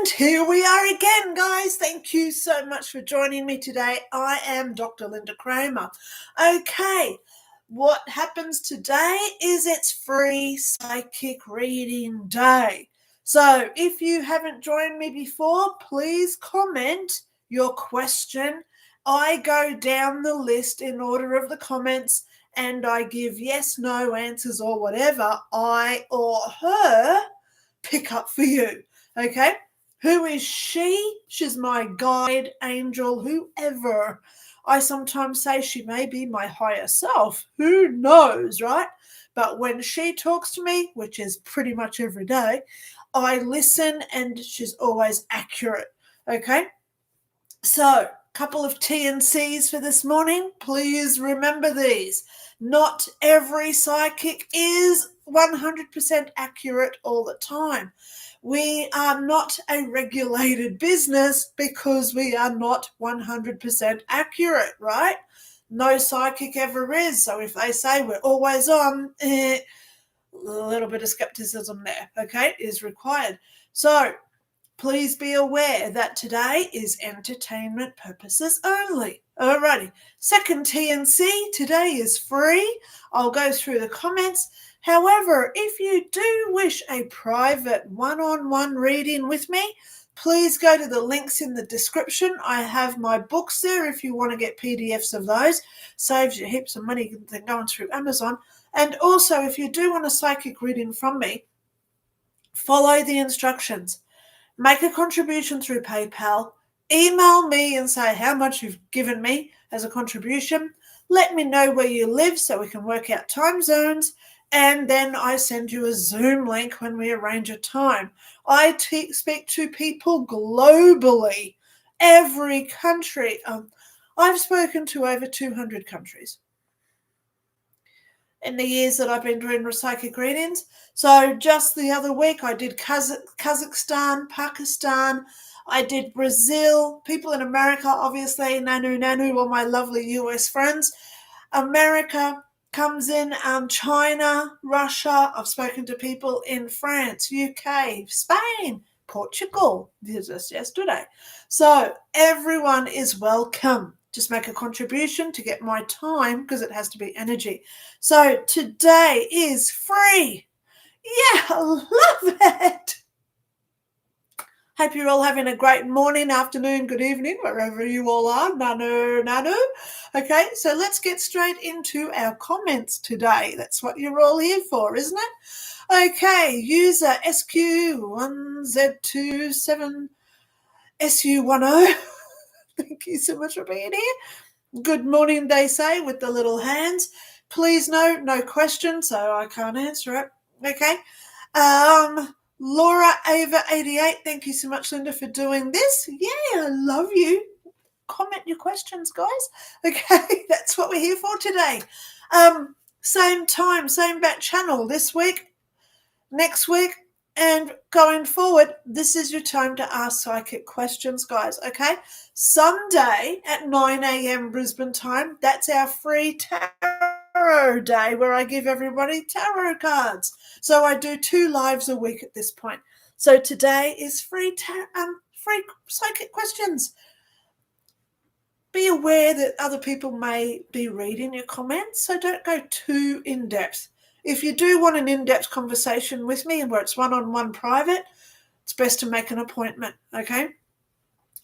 And here we are again, guys. Thank you so much for joining me today. I am Dr. Lynda Cramer. Okay, what happens today is it's free psychic reading day. So if you haven't joined me before, please comment your question. I go down the list in order of the comments and I give yes, no answers or whatever I or her pick up for you. Okay, who is she? She's my guide, angel, whoever. I sometimes say she may be my higher self. Who knows, right? But when she talks to me, which is pretty much every day, I listen and she's always accurate. Okay, so couple of T&Cs for this morning. Please remember these. Not every psychic is 100% accurate all the time. We are not a regulated business because we are not 100% accurate, right? No psychic ever is. So if they say we're always on, a little bit of skepticism there, okay, is required. So please be aware that today is entertainment purposes only. Alrighty, second T&C, today is free. I'll go through the comments. However, if you do wish a private one-on-one reading with me, please go to the links in the description. I have my books there if you want to get PDFs of those. Saves you heaps of money than going through Amazon. And also, if you do want a psychic reading from me, follow the instructions. Make a contribution through PayPal. Email me and say how much you've given me as a contribution. Let me know where you live so we can work out time zones. And then I send you a Zoom link when we arrange a time. I speak to people globally, every country. I've spoken to over 200 countries in the years that I've been doing psychic readings. So just the other week, I did Kazakhstan, Pakistan, I did Brazil, people in America, obviously, Nanu, all my lovely US friends. America comes in, China, Russia. I've spoken to people in France, UK, Spain, Portugal, just yesterday. So everyone is welcome. Just make a contribution to get my time because it has to be energy. So today is free. Yeah, I love it. Hope you're all having a great morning, afternoon, good evening, wherever you all are. Nanu. Okay, so let's get straight into our comments today. That's what you're all here for, isn't it? Okay, user SQ1Z27SU10. Thank you so much for being here. Good morning, they say, with the little hands. Please note, no question, so I can't answer it. Okay. Laura Ava 88, thank you so much, Linda, for doing this. Yeah, I love you. Comment your questions, guys. Okay, that's what we're here for today. Same time, same bat channel this week, next week, and going forward. This is your time to ask psychic questions, guys, okay? Sunday at 9 a.m. Brisbane time, that's our free tarot day where I give everybody tarot cards. So I do 2 lives a week at this point. So today is free psychic questions. Be aware that other people may be reading your comments, so don't go too in-depth. If you do want an in-depth conversation with me where it's one-on-one private, it's best to make an appointment, okay?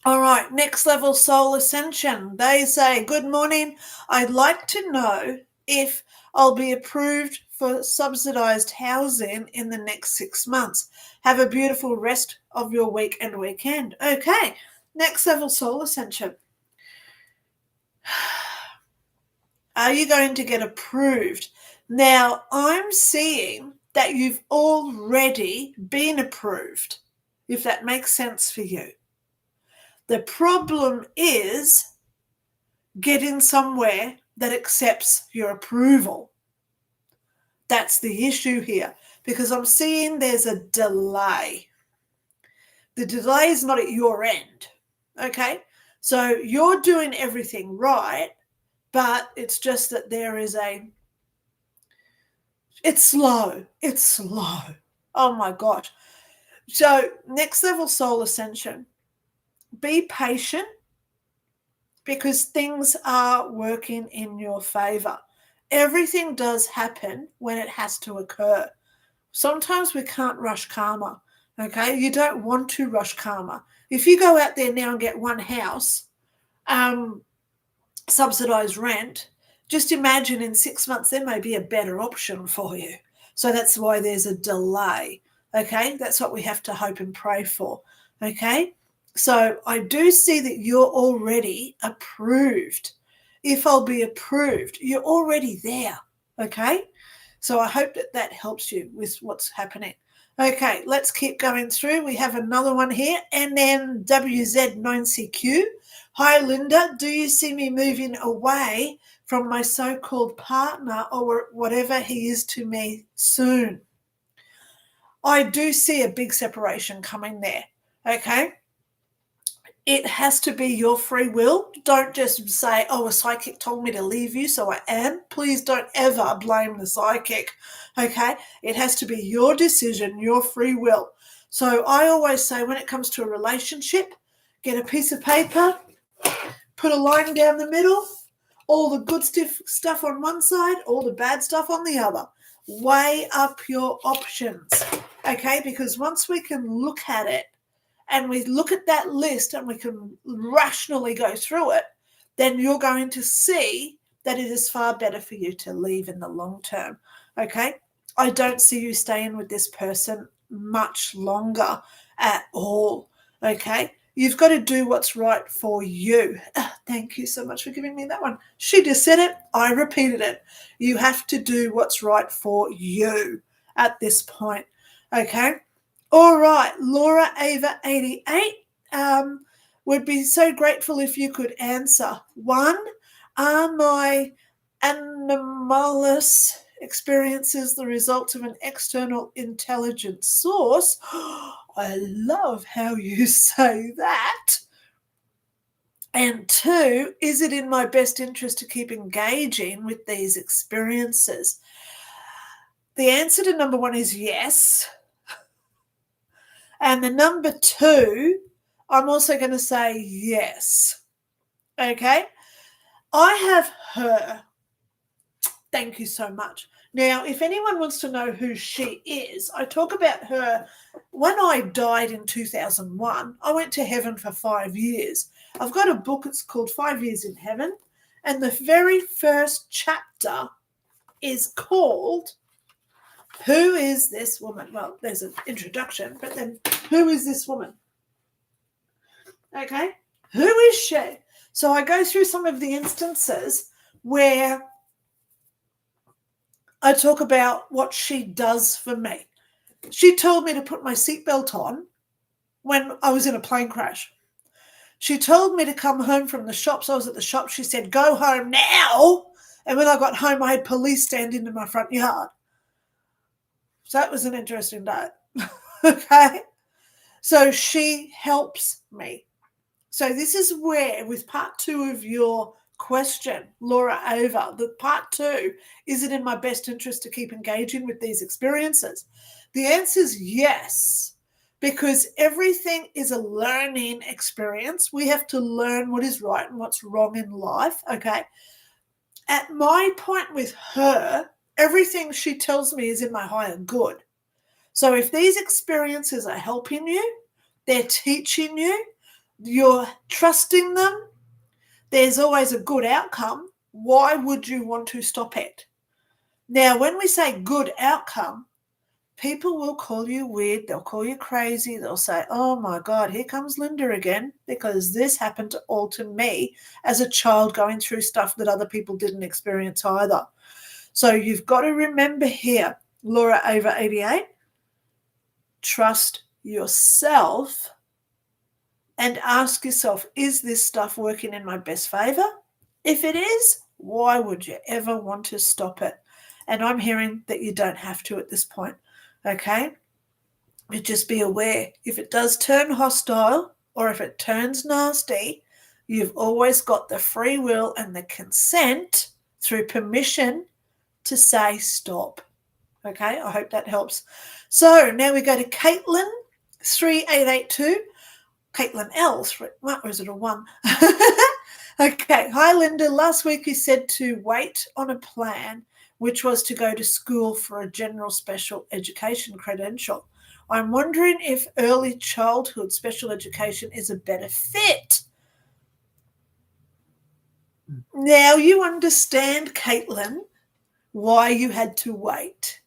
All right, next level soul ascension. They say, good morning. I'd like to know if I'll be approved for subsidized housing in the next 6 months. Have a beautiful rest of your week and weekend. Okay, next level soul ascension. Are you going to get approved? Now, I'm seeing that you've already been approved, if that makes sense for you. The problem is getting somewhere that accepts your approval. That's the issue here, because I'm seeing there's a delay. The delay is not at your end, okay? So you're doing everything right, but it's just that there is it's slow. Oh my gosh. So, next level soul ascension. Be patient because things are working in your favor. Everything does happen when it has to occur. Sometimes we can't rush karma. Okay, you don't want to rush karma. If you go out there now and get one house, subsidized rent, just imagine in 6 months there may be a better option for you. So that's why there's a delay. Okay, that's what we have to hope and pray for. Okay, so I do see that you're already approved. If I'll be approved, you're already there. Okay, so I hope that that helps you with what's happening. Okay, let's keep going through. We have another one here, NNWZ9CQ. Hi, Linda. Do you see me moving away from my so-called partner or whatever he is to me soon? I do see a big separation coming there. Okay. It has to be your free will. Don't just say, oh, a psychic told me to leave you, so I am. Please don't ever blame the psychic. Okay. It has to be your decision, your free will. So I always say when it comes to a relationship, get a piece of paper, put a line down the middle, all the good stuff on one side, all the bad stuff on the other. Weigh up your options, okay? Because once we can look at it and we look at that list and we can rationally go through it, then you're going to see that it is far better for you to leave in the long term, okay? I don't see you staying with this person much longer at all, okay? You've got to do what's right for you. Thank you so much for giving me that one. She just said it. I repeated it. You have to do what's right for you at this point. Okay. All right. Laura Ava 88 would be so grateful if you could answer. 1, are my anomalous experiences the result of an external intelligent source? I love how you say that. And 2, is it in my best interest to keep engaging with these experiences? The answer to number 1 is yes. And the number 2, I'm also going to say yes. Okay? I have her. Thank you so much. Now, if anyone wants to know who she is, I talk about her. When I died in 2001, I went to heaven for 5 years. I've got a book, it's called 5 Years in Heaven, and the very first chapter is called, Who is this woman? Well, there's an introduction, but then who is this woman? Okay, who is she? So I go through some of the instances where I talk about what she does for me. She told me to put my seatbelt on when I was in a plane crash. She told me to come home from the shops. I was at the shop. She said, go home now. And when I got home, I had police standing in my front yard. So that was an interesting day. Okay. So she helps me. So this is where, with part 2 of your question, Laura Ava, the part 2, is it in my best interest to keep engaging with these experiences? The answer is yes, because everything is a learning experience. We have to learn what is right and what's wrong in life, okay? At my point with her, everything she tells me is in my higher good. So if these experiences are helping you, they're teaching you, you're trusting them, there's always a good outcome, why would you want to stop it? Now, when we say good outcome, people will call you weird, they'll call you crazy, they'll say, oh my God, here comes Linda again, because this happened all to me as a child going through stuff that other people didn't experience either. So you've got to remember here, Laura Ava 88, trust yourself and ask yourself, is this stuff working in my best favor? If it is, why would you ever want to stop it? And I'm hearing that you don't have to at this point, okay? But just be aware, if it does turn hostile or if it turns nasty, you've always got the free will and the consent through permission to say stop. Okay, I hope that helps. So now we go to Caitlin 3882. Caitlin L. Or is it a 1? Okay. Hi, Linda. Last week you said to wait on a plan, which was to go to school for a general special education credential. I'm wondering if early childhood special education is a better fit. Now you understand, Caitlin, why you had to wait.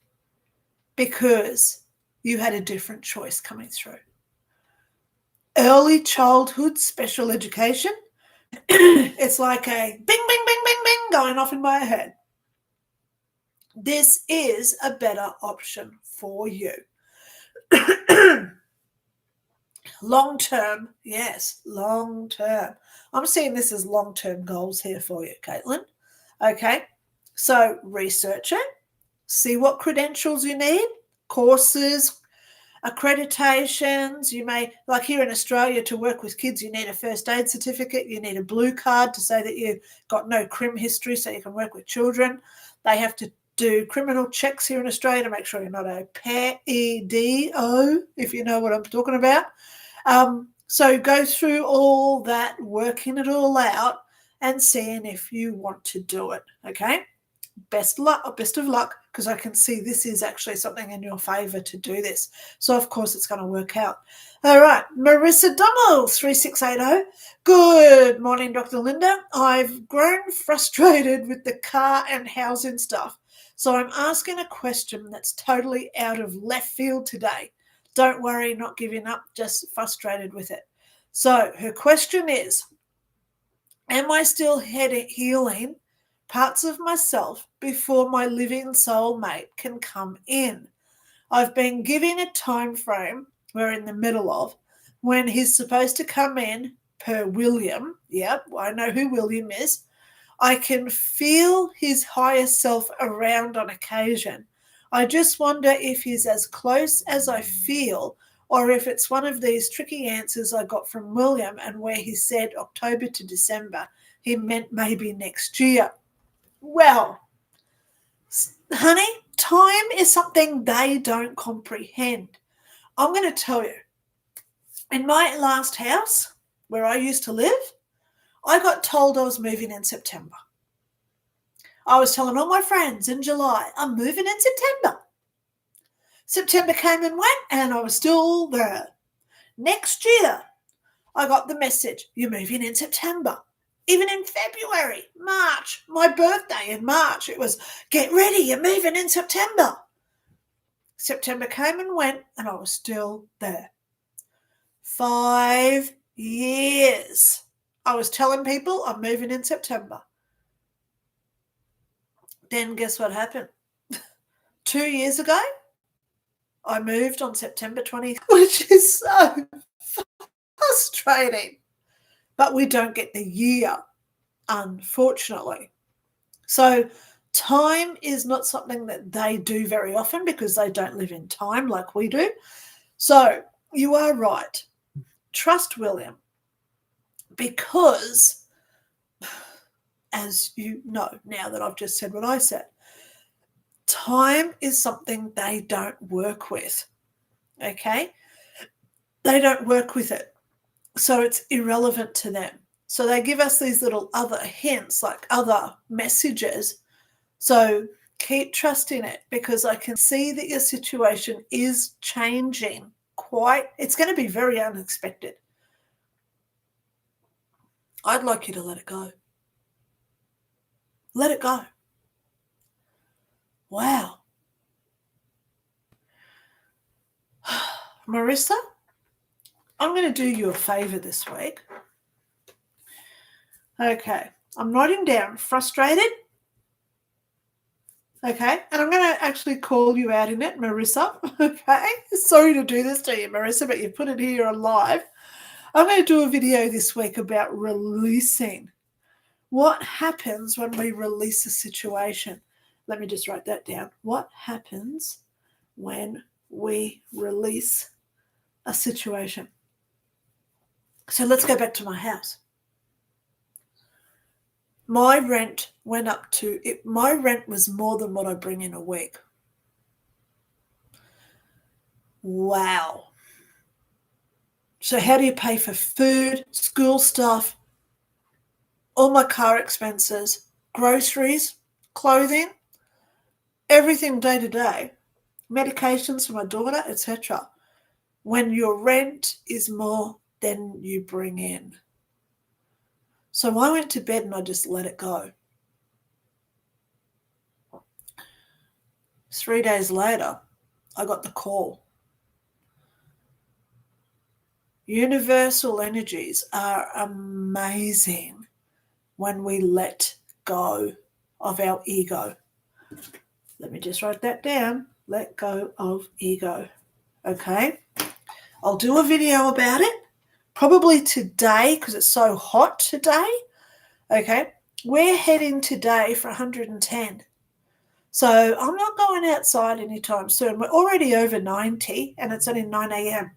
Because you had a different choice coming through. Early childhood special education, it's like a bing, bing, bing, bing, bing going off in my head. This is a better option for you. Long term, yes, long term. I'm seeing this as long term goals here for you, Caitlin. Okay, so research it, see what credentials you need, courses, accreditations. You may, like here in Australia, to work with kids, you need a first aid certificate, you need a blue card to say that you've got no crim history so you can work with children. They have to do criminal checks here in Australia to make sure you're not a pedo, if you know what I'm talking about. So go through all that, working it all out and seeing if you want to do it, okay? Best of luck, because I can see this is actually something in your favor to do this. So, of course, it's going to work out. All right, Marissa Dummel, 3680. Good morning, Dr. Lynda. I've grown frustrated with the car and housing stuff, so I'm asking a question that's totally out of left field today. Don't worry, not giving up, just frustrated with it. So her question is, am I still healing parts of myself before my living soulmate can come in? I've been given a time frame we're in the middle of when he's supposed to come in per William. Yep, I know who William is. I can feel his higher self around on occasion. I just wonder if he's as close as I feel, or if it's one of these tricky answers I got from William and where he said October to December. He meant maybe next year. Well, honey, time is something they don't comprehend. I'm going to tell you, in my last house where I used to live, I got told I was moving in September. I was telling all my friends in July, I'm moving in September. September came and went, and I was still there. Next year, I got the message, you're moving in September. Even in February, March, my birthday in March, it was, get ready, you're moving in September. September came and went, and I was still there. 5 years. I was telling people I'm moving in September. Then guess what happened? 2 years ago, I moved on September 20th, which is so frustrating. But we don't get the year, unfortunately. So time is not something that they do very often because they don't live in time like we do. So you are right. Trust William, because, as you know now that I've just said what I said, time is something they don't work with, okay? They don't work with it. So it's irrelevant to them. So they give us these little other hints, like other messages. So keep trusting it, because I can see that your situation is changing quite. It's going to be very unexpected. I'd like you to let it go. Let it go. Wow. Marissa, I'm going to do you a favor this week. Okay. I'm writing down frustrated. Okay. And I'm going to actually call you out in it, Marissa. Okay. Sorry to do this to you, Marissa, but you put it here on live. I'm going to do a video this week about releasing. What happens when we release a situation? Let me just write that down. What happens when we release a situation? So let's go back to my house. My rent went up to it. My rent was more than what I bring in a week. Wow. So how do you pay for food, school stuff, all my car expenses, groceries, clothing, everything day to day, medications for my daughter, etc., when your rent is more than you bring in? So I went to bed and I just let it go. 3 days later, I got the call. Universal energies are amazing when we let go of our ego. Let me just write that down. Let go of ego. Okay? I'll do a video about it, probably today because it's so hot today. Okay? We're heading today for 110. So I'm not going outside anytime soon. We're already over 90 and it's only 9 a.m.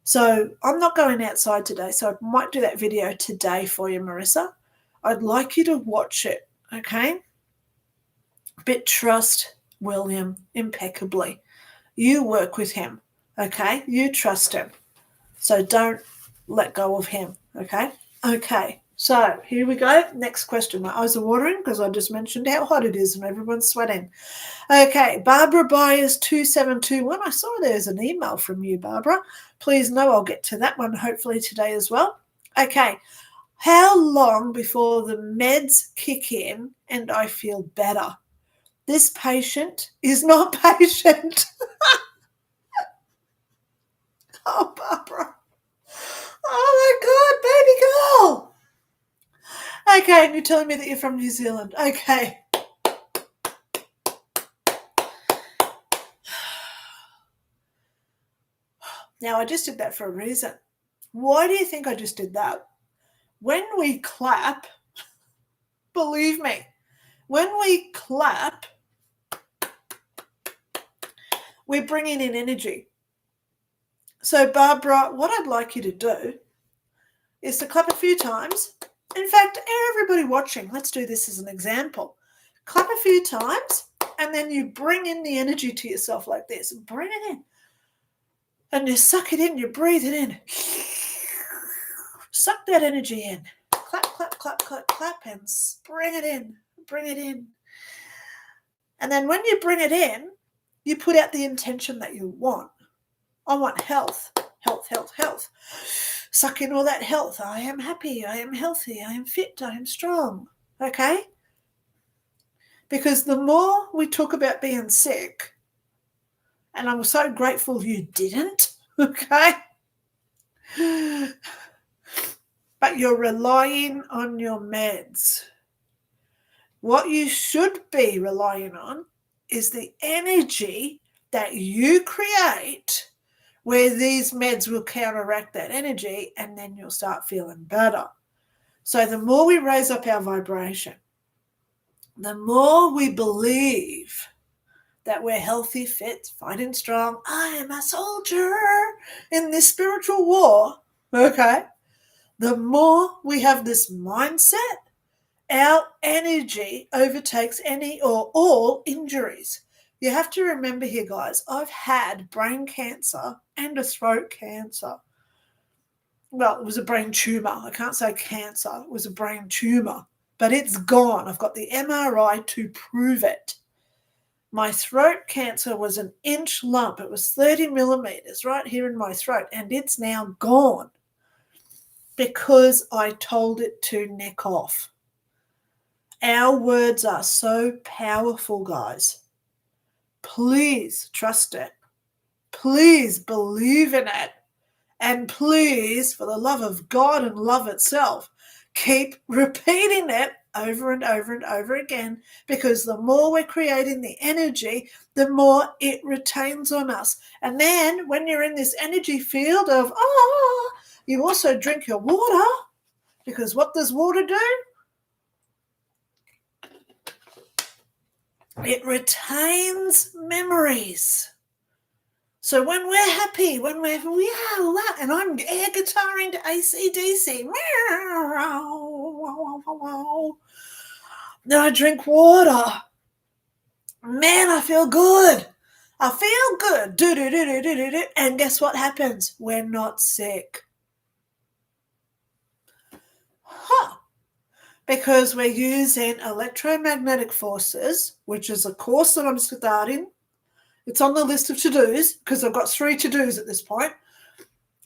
So I'm not going outside today. So I might do that video today for you, Marissa. I'd like you to watch it, okay? But trust William impeccably. You work with him, okay? You trust him. So don't let go of him, okay? Okay. So here we go. Next question. My eyes are watering because I just mentioned how hot it is and everyone's sweating. Okay, Barbara Byers 2721. I saw there's an email from you, Barbara. Please know I'll get to that one hopefully today as well. Okay, how long before the meds kick in and I feel better? This patient is not patient. Oh, Barbara. Oh, my God, baby girl. Okay, and you're telling me that you're from New Zealand. Okay. Now, I just did that for a reason. Why do you think I just did that? When we clap, believe me, when we clap, we're bringing in energy. So, Barbara, what I'd like you to do is to clap a few times. In fact, everybody watching, let's do this as an example. Clap a few times, and then you bring in the energy to yourself like this. Bring it in. And you suck it in, you breathe it in. Suck that energy in. Clap, clap, clap, clap, clap, and bring it in. Bring it in. And then when you bring it in, you put out the intention that you want. I want health, health, health, health. Suck in all that health. I am happy. I am healthy. I am fit. I am strong. Okay? Because the more we talk about being sick, and I'm so grateful you didn't, okay? But you're relying on your meds. What you should be relying on is the energy that you create where these meds will counteract that energy and then you'll start feeling better. So the more we raise up our vibration, the more we believe that we're healthy, fit, fighting strong, I am a soldier in this spiritual war, okay? The more we have this mindset, our energy overtakes any or all injuries. You have to remember here, guys, I've had brain cancer and a throat cancer. Well, it was a brain tumor. I can't say cancer. It was a brain tumor, but it's gone. I've got the MRI to prove it. My throat cancer was an inch lump. It was 30 millimeters right here in my throat, and it's now gone because I told it to neck off. Our words are so powerful, guys. Please trust it. Please believe in it. And please, for the love of God and love itself, keep repeating it over and over and over again, because the more we're creating the energy, the more it retains on us. And then when you're in this energy field of, you also drink your water, because what does water do? It retains memories. So when we're happy, when we're, and I'm air guitaring to AC/DC, then I drink water. Man, I feel good. I feel good. And guess what happens? We're not sick. Because we're using electromagnetic forces, which is a course that I'm starting. It's on the list of to-dos because I've got 3 to-dos at this point.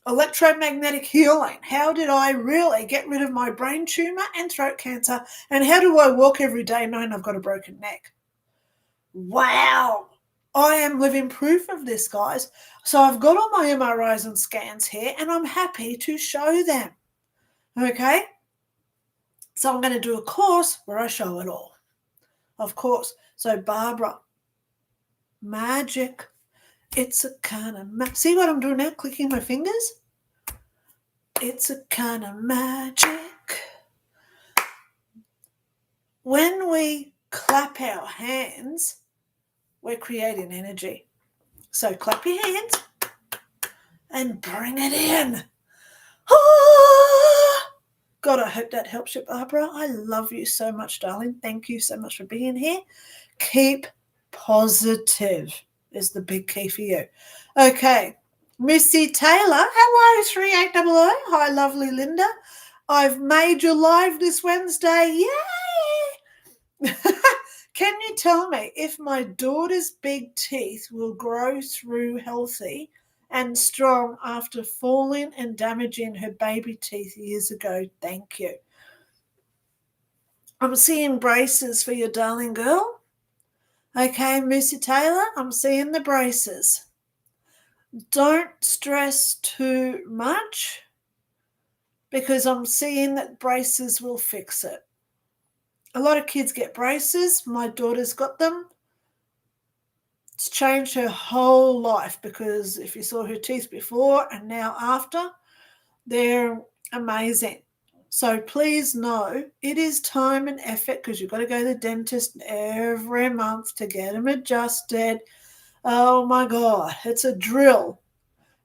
Electromagnetic healing. How did I really get rid of my brain tumor and throat cancer? And how do I walk every day knowing I've got a broken neck? Wow. I am living proof of this, guys. So I've got all my MRIs and scans here, and I'm happy to show them. Okay? So I'm going to do a course where I show it all. Of course. So Barbara, magic. It's a kind of see what I'm doing now? Clicking my fingers. It's a kind of magic. When we clap our hands, we're creating energy. So clap your hands and bring it in. Ah! God, I hope that helps you, Barbara. I love you so much, darling. Thank you so much for being here. Keep positive is the big key for you. Okay. Missy Taylor, hello, 3800. Hi, lovely Linda. I've made you live this Wednesday. Yay! Can you tell me if my daughter's big teeth will grow through healthy and strong after falling and damaging her baby teeth years ago? Thank you. I'm seeing braces for your darling girl. Okay, Missy Taylor, I'm seeing the braces. Don't stress too much because I'm seeing that braces will fix it. A lot of kids get braces. My daughter's got them. It's changed her whole life because if you saw her teeth before and now after, they're amazing. So please know it is time and effort because you've got to go to the dentist every month to get them adjusted. Oh my God, it's a drill.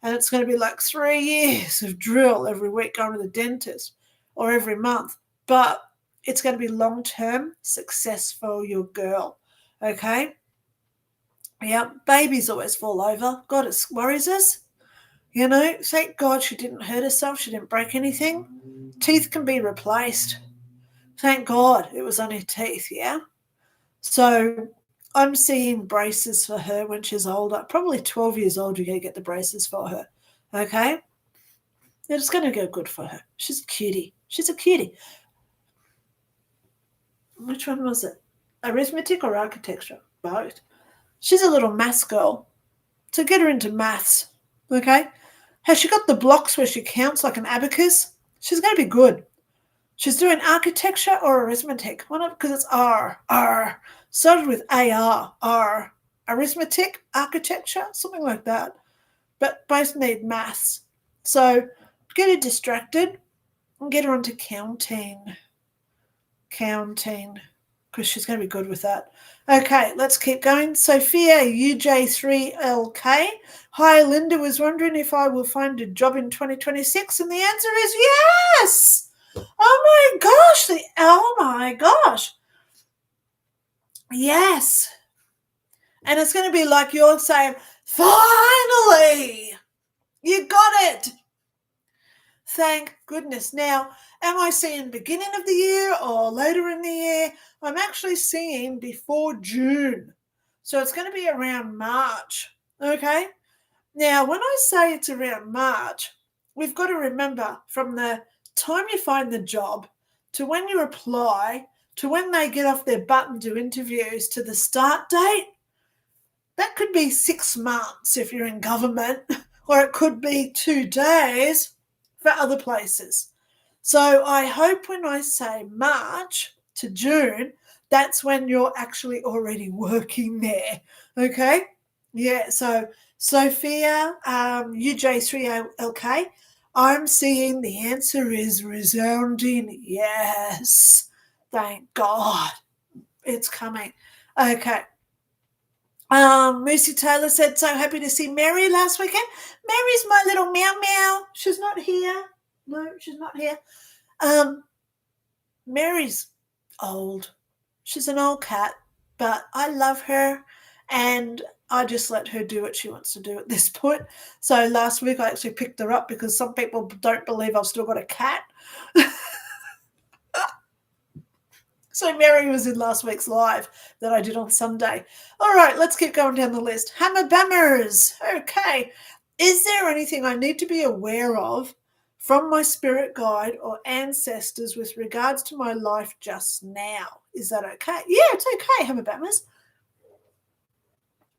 And it's going to be like 3 years of drill every week going to the dentist or every month. But it's going to be long-term success for your girl. Okay? Yeah, babies always fall over. God, it worries us. You know, thank God she didn't hurt herself. She didn't break anything. Teeth can be replaced. Thank God it was only teeth, yeah? So I'm seeing braces for her when she's older. Probably 12 years old, you're going to get the braces for her. Okay? It's going to go good for her. She's a cutie. She's a cutie. Which one was it? Arithmetic or architecture? Both. She's a little maths girl. So get her into maths. Okay? Has she got the blocks where she counts like an abacus? She's going to be good. She's doing architecture or arithmetic. Why not? Because it's R. R. Started with AR. R. Arithmetic, architecture, something like that. But both need maths. So get her distracted and get her onto counting. Counting. Because she's going to be good with that. Okay, let's keep going. Sophia, UJ3LK. Hi, Linda was wondering if I will find a job in 2026, and the answer is yes. Oh my gosh. Yes. And it's going to be like you're saying, finally, you got it. Thank goodness. Now, am I seeing beginning of the year or later in the year? I'm actually seeing before June. So it's going to be around March. Okay? Now, when I say it's around March, we've got to remember from the time you find the job to when you apply to when they get off their butt and do interviews to the start date, that could be 6 months if you're in government, or it could be 2 days for other places. So I hope when I say March to June, that's when you're actually already working there. Okay? Yeah, so Sophia, UJ3LK, I'm seeing the answer is resounding yes. Thank God. It's coming. Okay. Lucy Taylor said, so happy to see Mary last weekend. Mary's my little meow meow. She's not here. No, she's not here. Mary's old. She's an old cat, but I love her, and I just let her do what she wants to do at this point. So last week I actually picked her up because some people don't believe I've still got a cat. So Mary was in last week's live that I did on Sunday. All right, let's keep going down the list. Hammer Bammers. Okay. Is there anything I need to be aware of from my spirit guide or ancestors with regards to my life just now? Is that okay? Yeah, it's okay, Hammer Bammers.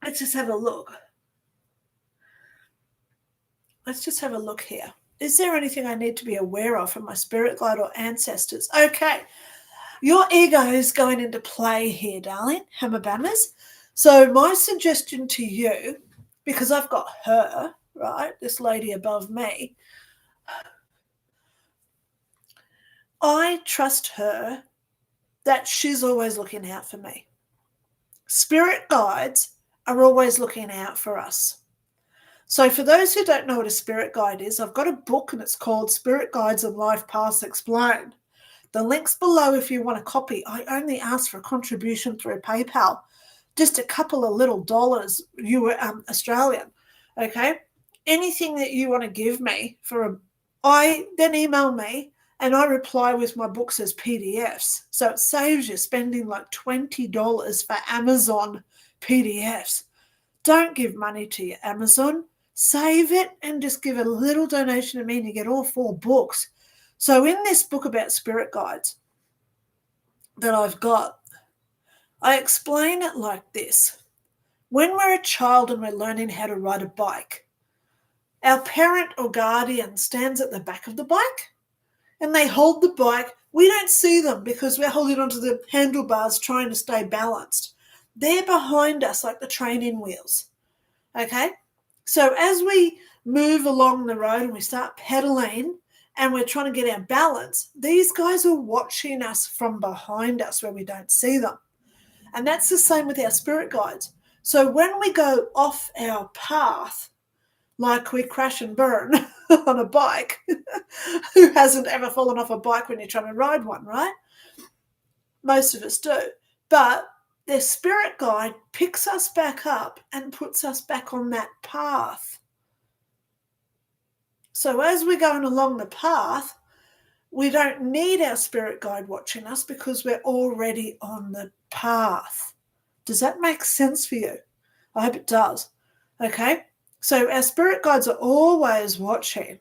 Let's just have a look. Let's just have a look here. Is there anything I need to be aware of from my spirit guide or ancestors? Okay. Your ego is going into play here, darling, Hammer Bammers. So my suggestion to you, because I've got her, right, this lady above me, I trust her that she's always looking out for me. Spirit guides are always looking out for us. So for those who don't know what a spirit guide is, I've got a book and it's called Spirit Guides and Life Paths Explained. The link's below if you want a copy. I only ask for a contribution through PayPal, just a couple of little dollars, Australian, okay? Anything that you want to give me I then email me and I reply with my books as PDFs. So it saves you spending like $20 for Amazon PDFs. Don't give money to your Amazon. Save it and just give a little donation to me and you get all 4 books. So in this book about spirit guides that I've got, I explain it like this. When we're a child and we're learning how to ride a bike, our parent or guardian stands at the back of the bike and they hold the bike. We don't see them because we're holding onto the handlebars trying to stay balanced. They're behind us like the training wheels, okay? So as we move along the road and we start pedaling, and we're trying to get our balance, these guys are watching us from behind us where we don't see them. And that's the same with our spirit guides. So when we go off our path, like we crash and burn on a bike, who hasn't ever fallen off a bike when you're trying to ride one, right? Most of us do. But their spirit guide picks us back up and puts us back on that path. So as we're going along the path, we don't need our spirit guide watching us because we're already on the path. Does that make sense for you? I hope it does. Okay? So our spirit guides are always watching.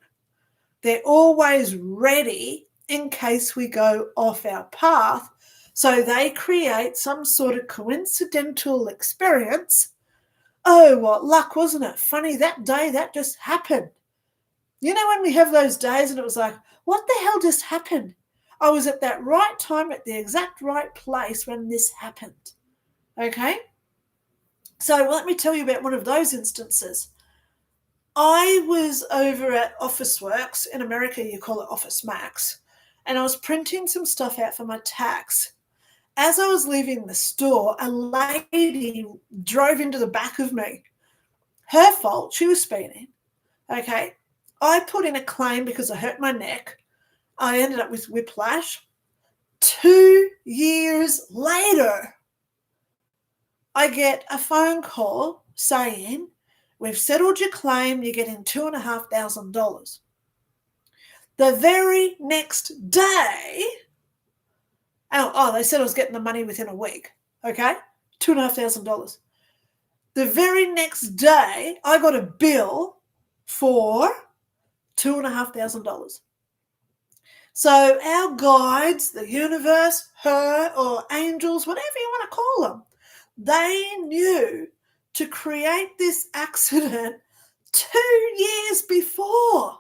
They're always ready in case we go off our path. So they create some sort of coincidental experience. Oh, what luck, wasn't it? Funny, that day that just happened. You know when we have those days and it was like, what the hell just happened? I was at that right time at the exact right place when this happened. Okay? So let me tell you about one of those instances. I was over at Officeworks. In America, you call it Office Max. And I was printing some stuff out for my tax. As I was leaving the store, a lady drove into the back of me. Her fault. She was speeding. Okay? I put in a claim because I hurt my neck. I ended up with whiplash. 2 years later, I get a phone call saying, we've settled your claim, you're getting $2,500. The very next day, they said I was getting the money within a week, okay? $2,500. The very next day, I got a bill for $2,500. So our guides, the universe, her, or angels, whatever you want to call them, they knew to create this accident 2 years before.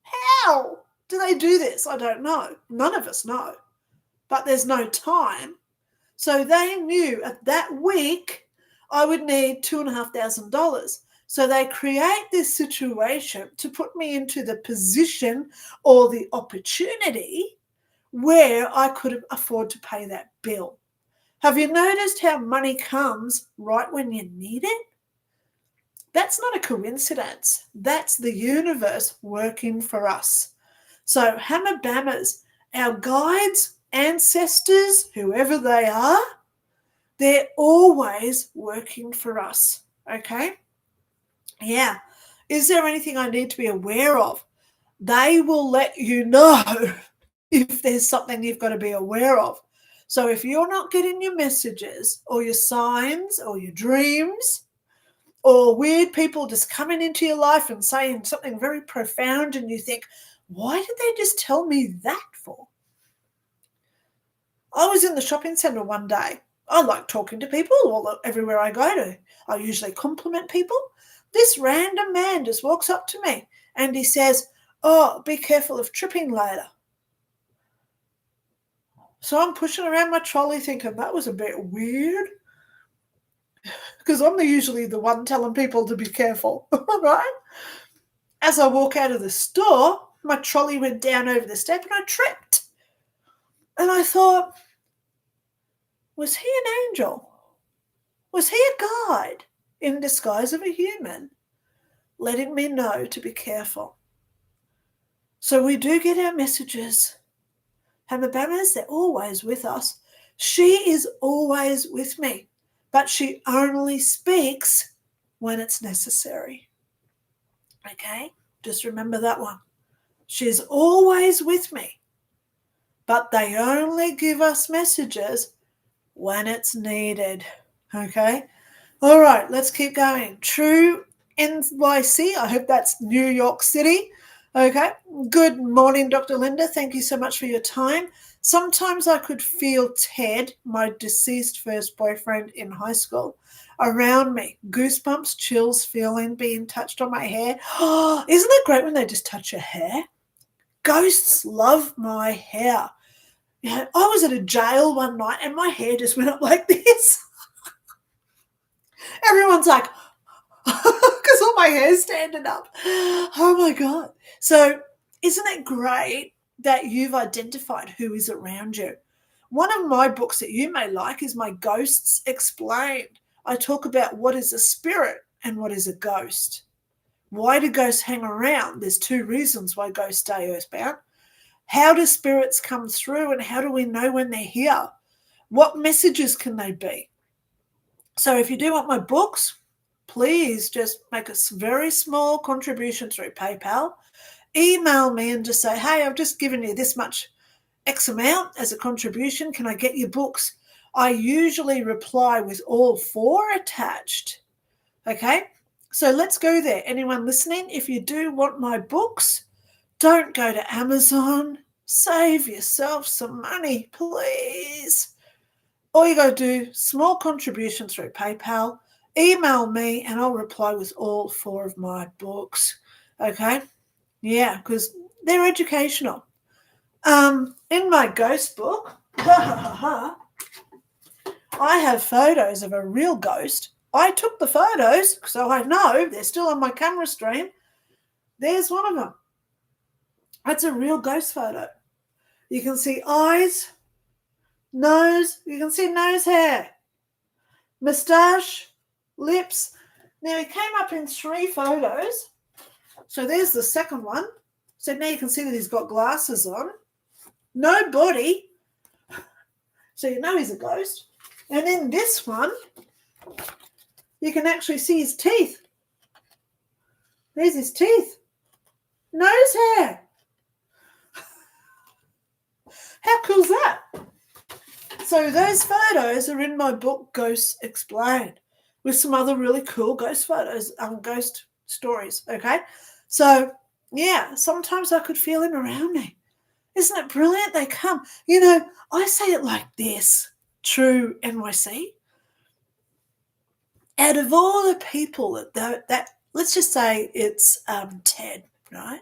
How do they do this? I don't know. None of us know. But there's no time. So they knew at that week I would need $2,500. So they create this situation to put me into the position or the opportunity where I could afford to pay that bill. Have you noticed how money comes right when you need it? That's not a coincidence. That's the universe working for us. So Hammer Bammers, our guides, ancestors, whoever they are, they're always working for us, okay? Yeah. Is there anything I need to be aware of? They will let you know if there's something you've got to be aware of. So if you're not getting your messages or your signs or your dreams or weird people just coming into your life and saying something very profound and you think, why did they just tell me that for? I was in the shopping centre one day. I like talking to people everywhere I go to. I usually compliment people. This random man just walks up to me and he says, oh, be careful of tripping later. So I'm pushing around my trolley thinking that was a bit weird because I'm usually the one telling people to be careful, right? As I walk out of the store, my trolley went down over the step and I tripped. And I thought, was he an angel? Was he a guide in disguise of a human, letting me know to be careful? So we do get our messages. Hamabamas, they're always with us. She is always with me, but she only speaks when it's necessary. Okay? Just remember that one. She's always with me, but they only give us messages when it's needed. Okay? All right, let's keep going. True NYC, I hope that's New York City. Okay, good morning, Dr. Lynda. Thank you so much for your time. Sometimes I could feel Ted, my deceased first boyfriend in high school, around me. Goosebumps, chills, feeling, being touched on my hair. Oh, isn't it great when they just touch your hair? Ghosts love my hair. You know, I was at a jail one night and my hair just went up like this. Everyone's like, because all my hair's standing up. Oh my God. So isn't it great that you've identified who is around you? One of my books that you may like is my Ghosts Explained. I talk about what is a spirit and what is a ghost. Why do ghosts hang around? There's 2 reasons why ghosts stay earthbound. How do spirits come through and how do we know when they're here? What messages can they be? So if you do want my books, please just make a very small contribution through PayPal. Email me and just say, hey, I've just given you this much X amount as a contribution. Can I get your books? I usually reply with all 4 attached. Okay, so let's go there. Anyone listening, if you do want my books, don't go to Amazon. Save yourself some money, please. All you got to do, small contribution through PayPal. Email me and I'll reply with all 4 of my books. Okay? Yeah, because they're educational. In my ghost book, I have photos of a real ghost. I took the photos, so I know they're still on my camera stream. There's one of them. That's a real ghost photo. You can see eyes, nose, you can see nose hair, moustache, lips. Now, he came up in 3 photos. So there's the second one. So now you can see that he's got glasses on. No body. So you know he's a ghost. And in this one, you can actually see his teeth. There's his teeth. Nose hair. How cool is that? So those photos are in my book, Ghosts Explained, with some other really cool ghost photos, ghost stories, okay? So, yeah, sometimes I could feel him around me. Isn't it brilliant? They come. You know, I say it like this, true NYC. Out of all the people that let's just say it's Ted, right?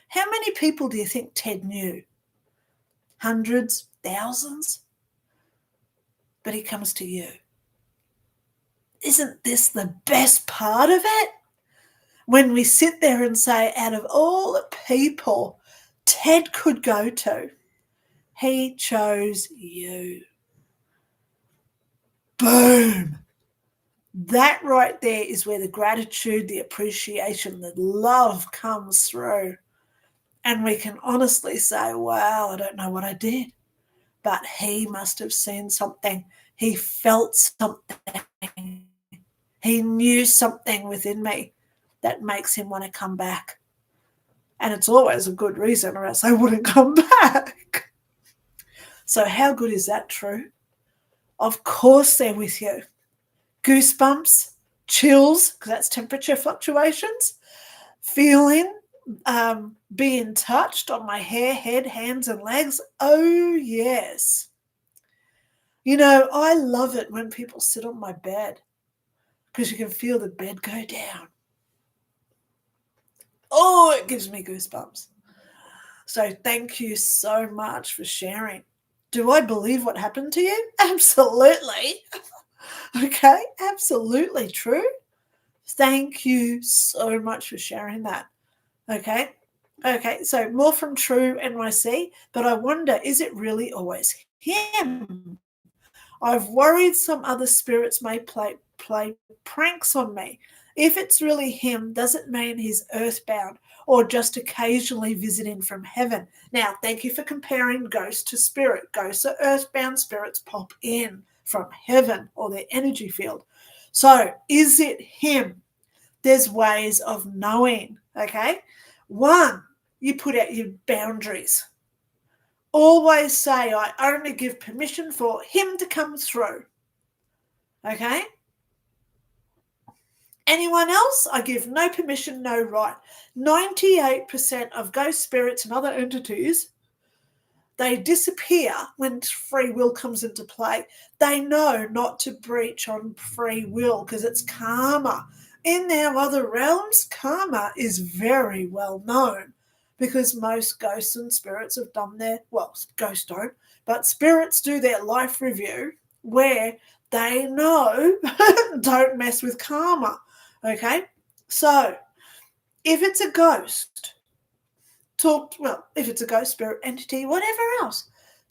How many people do you think Ted knew? Hundreds, thousands? But he comes to you. Isn't this the best part of it? When we sit there and say, out of all the people Ted could go to, he chose you. Boom. That right there is where the gratitude, the appreciation, the love comes through. And we can honestly say, wow, I don't know what I did, but he must have seen something. He felt something. He knew something within me that makes him want to come back. And it's always a good reason, or else they wouldn't come back. So how good is that true? Of course they're with you. Goosebumps, chills, because that's temperature fluctuations, feeling, being touched on my hair, head, hands, and legs. Oh, yes. You know, I love it when people sit on my bed because you can feel the bed go down. Oh, it gives me goosebumps. So thank you so much for sharing. Do I believe what happened to you? Absolutely. Okay, absolutely true. Thank you so much for sharing that. Okay. Okay, so more from True NYC, but I wonder, is it really always him? I've worried some other spirits may play pranks on me. If it's really him, does it mean he's earthbound or just occasionally visiting from heaven? Now, thank you for comparing ghost to spirit. Ghosts are earthbound, spirits pop in from heaven or their energy field. So, is it him? There's ways of knowing, okay? One, you put out your boundaries. Always say, I only give permission for him to come through. Okay? Anyone else? I give no permission, no right. 98% of ghost spirits and other entities, they disappear when free will comes into play. They know not to breach on free will because it's karma. In our other realms, karma is very well known because most ghosts and spirits have done their, well, ghosts don't, but spirits do their life review where they know don't mess with karma. Okay? So, if it's a ghost, if it's a ghost, spirit, entity, whatever else,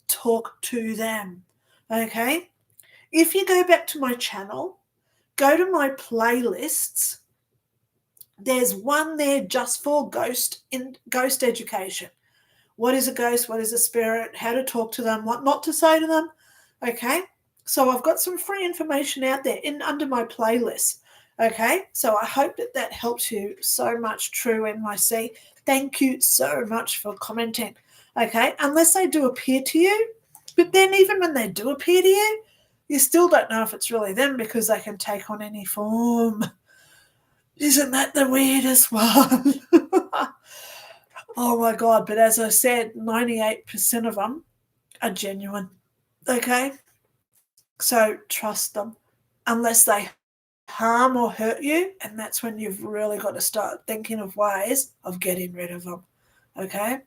talk to them. Okay? If you go back to my channel, go to my playlists. There's one there just for ghost education. What is a ghost? What is a spirit? How to talk to them? What not to say to them? Okay? So I've got some free information out there under my playlist. Okay? So I hope that helps you so much, True NYC. Thank you so much for commenting. Okay? Unless they do appear to you, but then even when they do appear to you, you still don't know if it's really them because they can take on any form. Isn't that the weirdest one? Oh my God. But as I said, 98% of them are genuine. Okay? So trust them unless they harm or hurt you. And that's when you've really got to start thinking of ways of getting rid of them. Okay?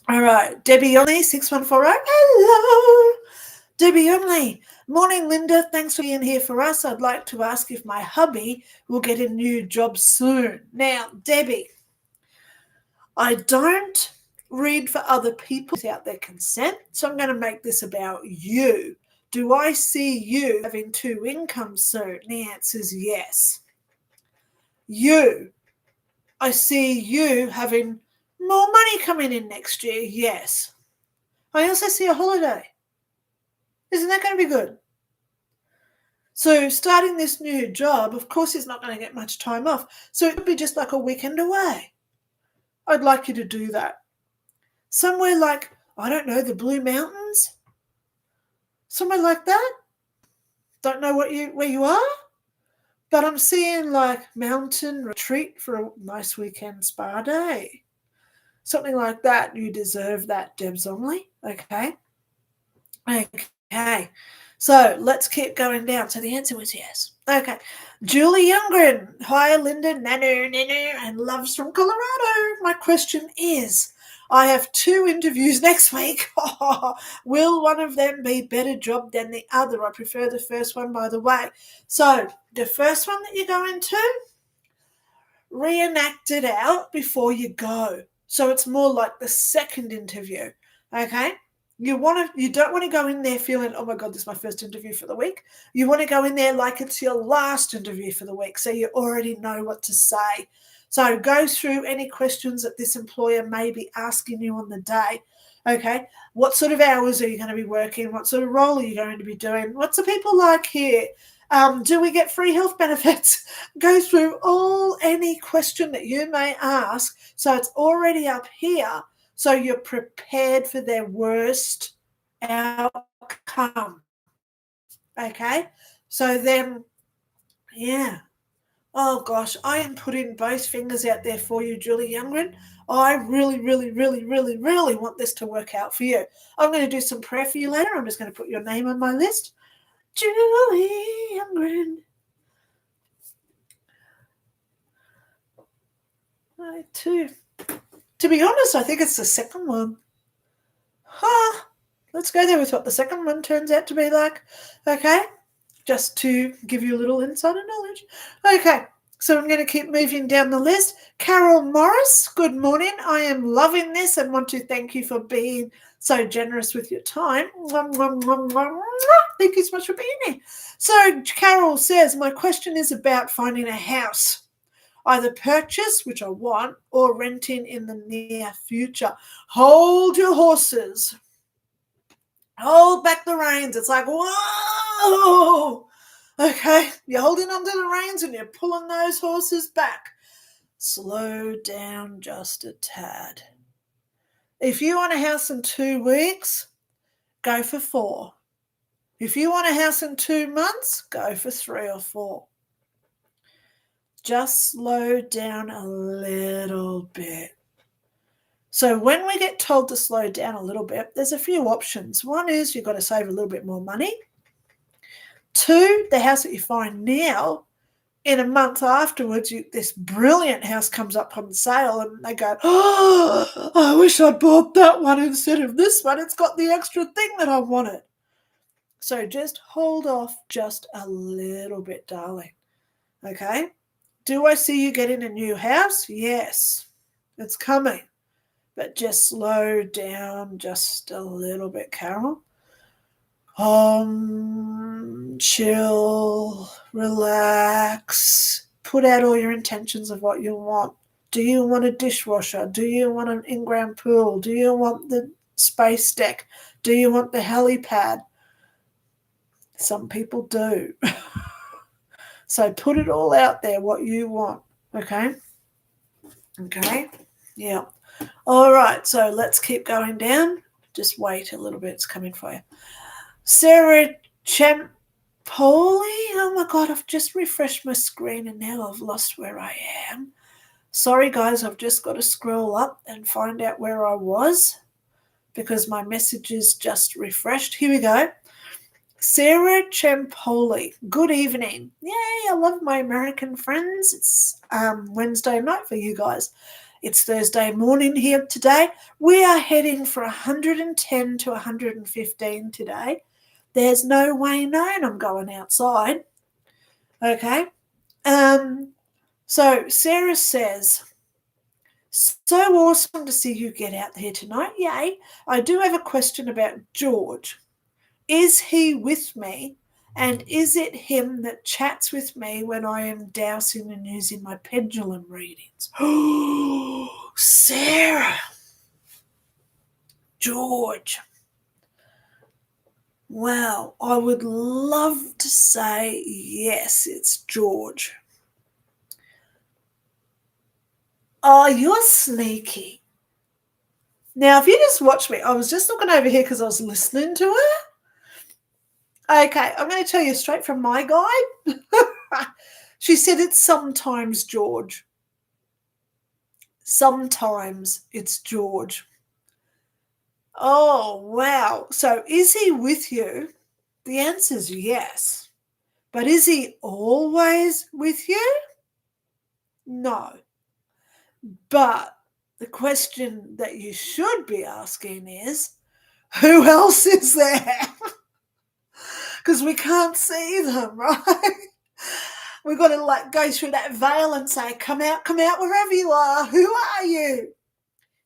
All right. Debbie Only, 6140. Hello. Debbie Only. Morning, Linda. Thanks for being here for us. I'd like to ask if my hubby will get a new job soon. Now, Debbie, I don't read for other people without their consent, so I'm going to make this about you. Do I see you having 2 incomes soon? The answer is yes. You. I see you having more money coming in next year. Yes. I also see a holiday. Isn't that going to be good? So starting this new job, of course, he's not going to get much time off. So it could be just like a weekend away. I'd like you to do that. Somewhere like, I don't know, the Blue Mountains? Somewhere like that? Don't know where you are? But I'm seeing like mountain retreat for a nice weekend spa day. Something like that. You deserve that, Debs Only. Okay? Okay. So let's keep going down. So the answer was yes. Okay. Julie Youngren. Hi, Linda, Nanu, and loves from Colorado. My question is, I have 2 interviews next week. Will one of them be better job than the other? I prefer the first one, by the way. So the first one that you're going to, reenact it out before you go. So it's more like the second interview. Okay? You don't want to go in there feeling, oh my God, this is my first interview for the week. You want to go in there like it's your last interview for the week, so you already know what to say. So go through any questions that this employer may be asking you on the day. Okay, what sort of hours are you going to be working? What sort of role are you going to be doing? What's the people like here? Do we get free health benefits? Go through any question that you may ask, so it's already up here, so you're prepared for their worst outcome. Okay, so then, yeah. Oh gosh, I am putting both fingers out there for you, Julie Youngren. I really, really, really, really, really want this to work out for you. I'm going to do some prayer for you later. I'm just going to put your name on my list. Julie Youngren. To be honest, I think it's the second one. Let's go there with what the second one turns out to be like. Okay, just to give you a little insider knowledge. Okay, so I'm going to keep moving down the list. Carol Morris, good morning. I am loving this and want to thank you for being so generous with your time. Thank you so much for being here. So Carol says, my question is about finding a house. Either purchase, which I want, or renting in the near future. Hold your horses. Hold back the reins. It's like, whoa. Okay, you're holding onto the reins and you're pulling those horses back. Slow down just a tad. If you want a house in 2 weeks, go for 4. If you want a house in 2 months, go for 3 or 4. Just slow down a little bit. So when we get told to slow down a little bit, there's a few options. One is you've got to save a little bit more money. 2, the house that you find now, in a month afterwards, this brilliant house comes up on sale and they go, oh, I wish I'd bought that one instead of this one. It's got the extra thing that I wanted. So just hold off just a little bit, darling. Okay? Do I see you getting a new house? Yes, it's coming. But just slow down just a little bit, Carol. Chill, relax, put out all your intentions of what you want. Do you want a dishwasher? Do you want an in-ground pool? Do you want the space deck? Do you want the helipad? Some people do. So put it all out there, what you want, okay? Okay, yeah. All right, so let's keep going down. Just wait a little bit, it's coming for you. Sarah Champoli, oh my God, I've just refreshed my screen and now I've lost where I am. Sorry, guys, I've just got to scroll up and find out where I was because my messages just refreshed. Here we go. Sarah Champoli, good evening. Yay, I love my American friends. It's Wednesday night for you guys. It's Thursday morning here today. We are heading for 110 to 115 today. There's no way known I'm going outside. Okay. So Sarah says, so awesome to see you get out here tonight. Yay. I do have a question about George. Is he with me? And is it him that chats with me when I am dowsing and using my pendulum readings? Oh, Sarah. George. Well, I would love to say yes, it's George. Oh, you're sneaky. Now, if you just watch me, I was just looking over here because I was listening to her. Okay, I'm going to tell you straight from my guide. She said it's sometimes George. Sometimes it's George. Oh, wow. So is he with you? The answer is yes. But is he always with you? No. But the question that you should be asking is, who else is there? Because we can't see them, right? We've got to go through that veil and say, come out wherever you are. Who are you?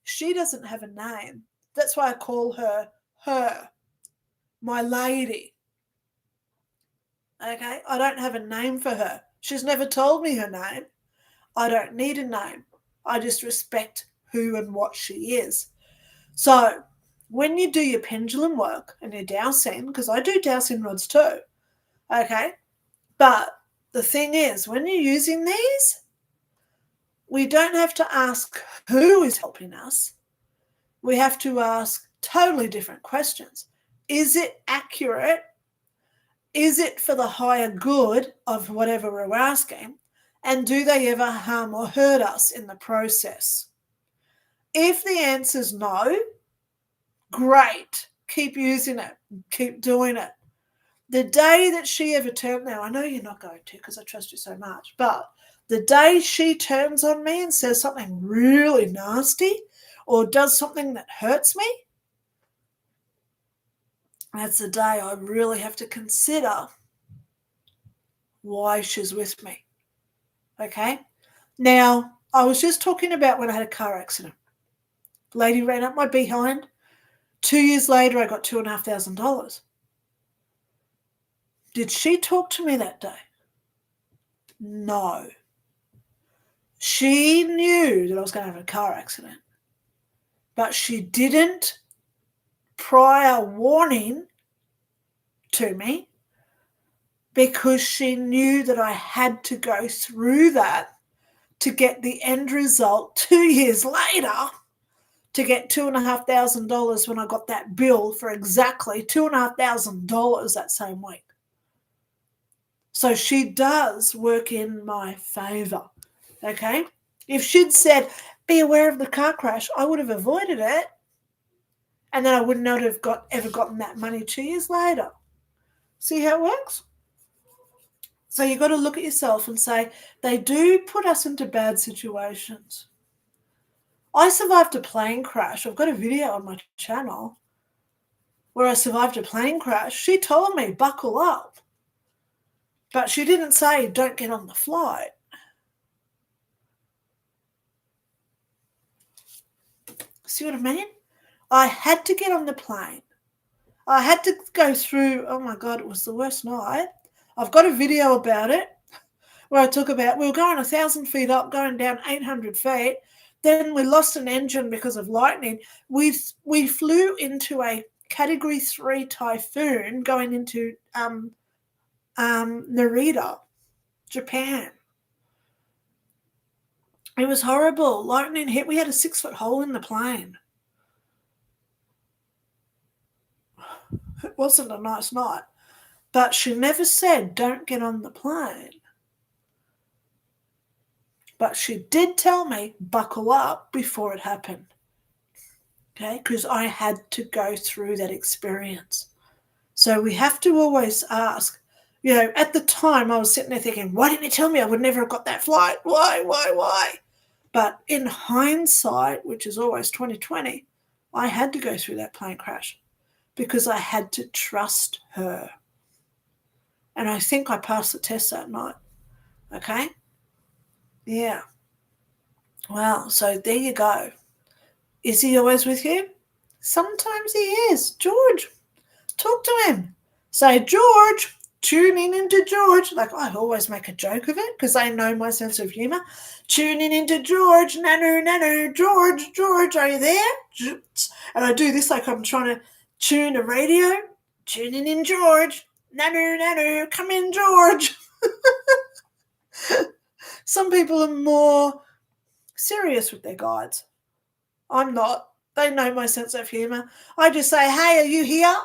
She doesn't have a name. That's why I call her, my lady. Okay? I don't have a name for her. She's never told me her name. I don't need a name. I just respect who and what she is. So when you do your pendulum work and you're dowsing, because I do dowsing rods too, okay? But the thing is, when you're using these, we don't have to ask who is helping us. We have to ask totally different questions. Is it accurate? Is it for the higher good of whatever we're asking? And do they ever harm or hurt us in the process? If the answer's no, great. Keep using it. Keep doing it. The day that she ever turned, now I know you're not going to because I trust you so much, but the day she turns on me and says something really nasty or does something that hurts me, that's the day I really have to consider why she's with me. Okay? Now, I was just talking about when I had a car accident. Lady ran up my behind. 2 years later, I got $2,500. Did she talk to me that day? No. She knew that I was going to have a car accident, but she didn't prior warning to me because she knew that I had to go through that to get the end result 2 years later, to get $2,500 when I got that bill for exactly $2,500 that same week. So she does work in my favor, okay? If she'd said, be aware of the car crash, I would have avoided it, and then I would not have ever gotten that money 2 years later. See how it works? So you've got to look at yourself and say, they do put us into bad situations. I survived a plane crash. I've got a video on my channel where I survived a plane crash. She told me, buckle up. But she didn't say, don't get on the flight. See what I mean? I had to get on the plane. I had to go through, oh my God, it was the worst night. I've got a video about it where I talk about, we were going 1,000 feet up, going down 800 feet. Then we lost an engine because of lightning. We flew into a Category 3 typhoon going into Narita, Japan. It was horrible. Lightning hit. We had a 6-foot hole in the plane. It wasn't a nice night. But she never said, don't get on the plane. But she did tell me, buckle up before it happened. Okay? Because I had to go through that experience. So we have to always ask. You know, at the time I was sitting there thinking, why didn't you tell me? I would never have got that flight. Why? But in hindsight, which is always 2020, I had to go through that plane crash because I had to trust her. And I think I passed the test that night. Okay? Yeah. Well, so there you go. Is he always with you? Sometimes he is. George, talk to him. Say, George, tuning into George. Like, I always make a joke of it because I know my sense of humor. Tuning into George. Nanu, George, are you there? And I do this like I'm trying to tune a radio. Tuning in George. Nanu, come in, George. Some people are more serious with their guides. I'm not. They know my sense of humor. I just say, hey, are you here?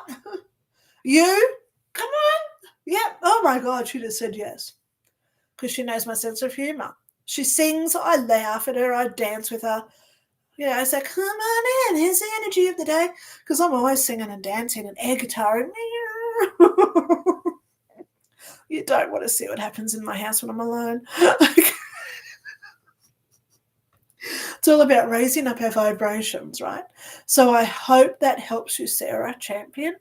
You? Come on. Yep. Oh, my God, she just said yes because she knows my sense of humor. She sings. I laugh at her. I dance with her. You know, I say, come on in. Here's the energy of the day because I'm always singing and dancing and air guitar. You don't want to see what happens in my house when I'm alone. It's all about raising up our vibrations, right? So I hope that helps you, Sarah Champion.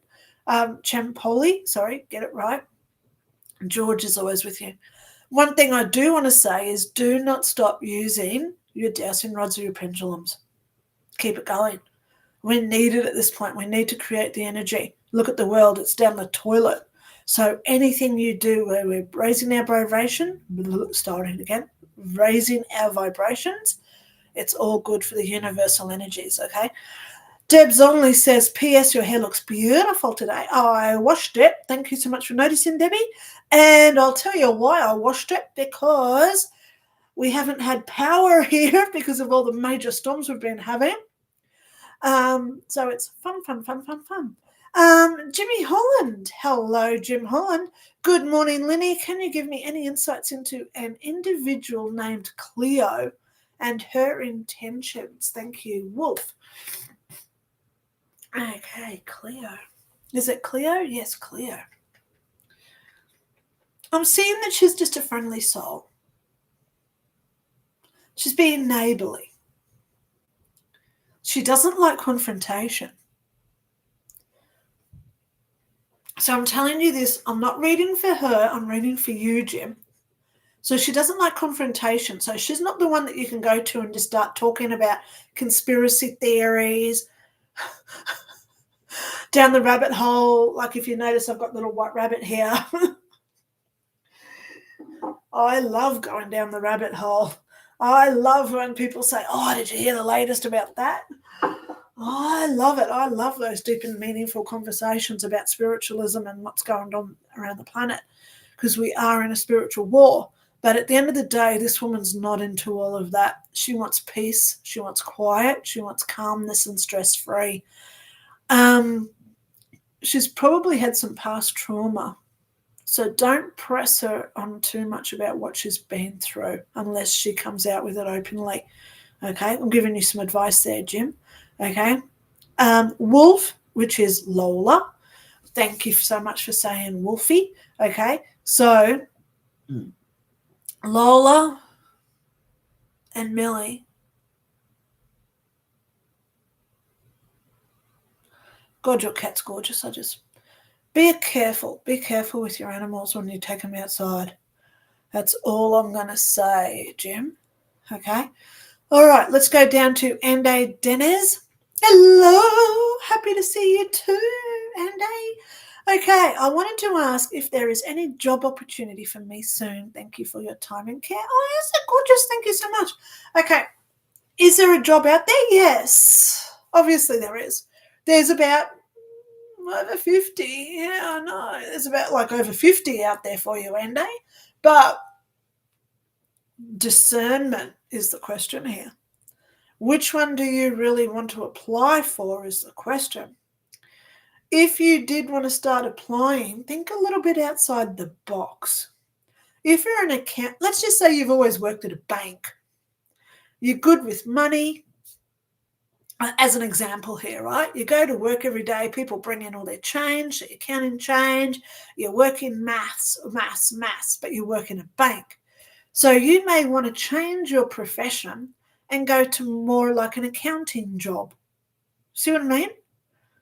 Champoli, sorry, get it right. George is always with you. One thing I do want to say is do not stop using your dowsing rods or your pendulums. Keep it going. We need it at this point. We need to create the energy. Look at the world. It's down the toilet. So anything you do where we're raising our vibration, starting again, raising our vibrations, it's all good for the universal energies, okay? Debs only says, P.S. Your hair looks beautiful today. I washed it. Thank you so much for noticing, Debbie. And I'll tell you why I washed it, because we haven't had power here because of all the major storms we've been having. So it's fun. Jimmy Holland. Hello, Jim Holland. Good morning, Linny. Can you give me any insights into an individual named Cleo and her intentions? Thank you, Wolf. Okay, Cleo. Is it Cleo? Yes, Cleo. I'm seeing that she's just a friendly soul. She's being neighbourly. She doesn't like confrontation. So I'm telling you this, I'm not reading for her, I'm reading for you, Jim. So she doesn't like confrontation. So she's not the one that you can go to and just start talking about conspiracy theories, down the rabbit hole. Like if you notice, I've got little white rabbit here. I love going down the rabbit hole. I love when people say, oh, did you hear the latest about that? I love it. I love those deep and meaningful conversations about spiritualism and what's going on around the planet, because we are in a spiritual war. But at the end of the day, this woman's not into all of that. She wants peace. She wants quiet. She wants calmness and stress-free. She's probably had some past trauma. So don't press her on too much about what she's been through unless she comes out with it openly. Okay, I'm giving you some advice there, Jim. Okay. Wolf, which is Lola. Thank you so much for saying Wolfie. Okay. So Lola and Millie. God, your cat's gorgeous. Be careful. Be careful with your animals when you take them outside. That's all I'm going to say, Jim. Okay. All right. Let's go down to Ande Denez. Hello. Happy to see you too, Ande. Okay. I wanted to ask if there is any job opportunity for me soon. Thank you for your time and care. Oh, yes, gorgeous. Thank you so much. Okay. Is there a job out there? Yes. Obviously there is. There's about over 50. Yeah, I know. There's about like over 50 out there for you, Andy. But discernment is the question here. Which one do you really want to apply for is the question. If you did want to start applying, think a little bit outside the box. If you're an account, let's just say you've always worked at a bank. You're good with money. As an example here, right? You go to work every day, people bring in all their change, their accounting change, you're working maths, but you work in a bank. So you may want to change your profession and go to more like an accounting job. See what I mean?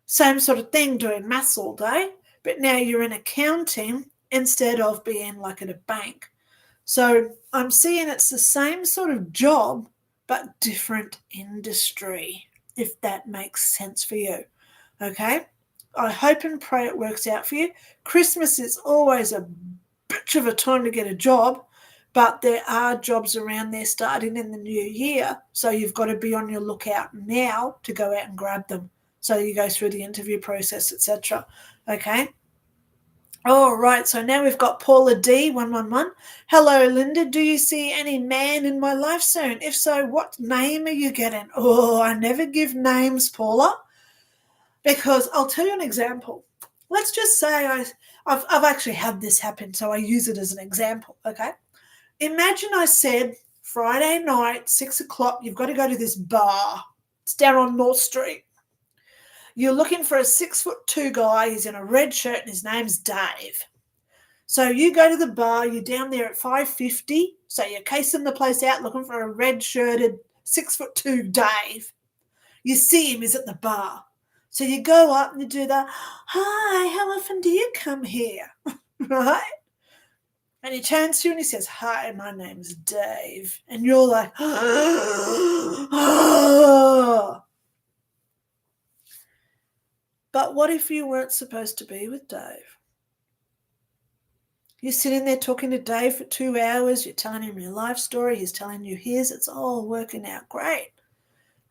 Same sort of thing, doing maths all day, but now you're in accounting instead of being like at a bank. So I'm seeing it's the same sort of job, but different industry, if that makes sense for you. Okay? I hope and pray it works out for you. Christmas is always a bitch of a time to get a job, but there are jobs around there starting in the new year, so you've got to be on your lookout now to go out and grab them. So you go through the interview process, etc. Okay? All right, so now we've got Paula D, 111. Hello, Linda. Do you see any man in my life soon? If so, what name are you getting? Oh, I never give names, Paula, because I'll tell you an example. Let's just say I've actually had this happen, so I use it as an example, okay? Imagine I said Friday night, 6 o'clock, you've got to go to this bar. It's down on North Street. You're looking for a 6'2" guy. He's in a red shirt and his name's Dave. So you go to the bar. You're down there at 5:50. So you're casing the place out looking for a red-shirted 6'2" Dave. You see him. He's at the bar. So you go up and you do the, hi, how often do you come here? Right? And he turns to you and he says, hi, my name's Dave. And you're like, oh. But what if you weren't supposed to be with Dave? You're sitting there talking to Dave for 2 hours. You're telling him your life story. He's telling you his. It's all working out great.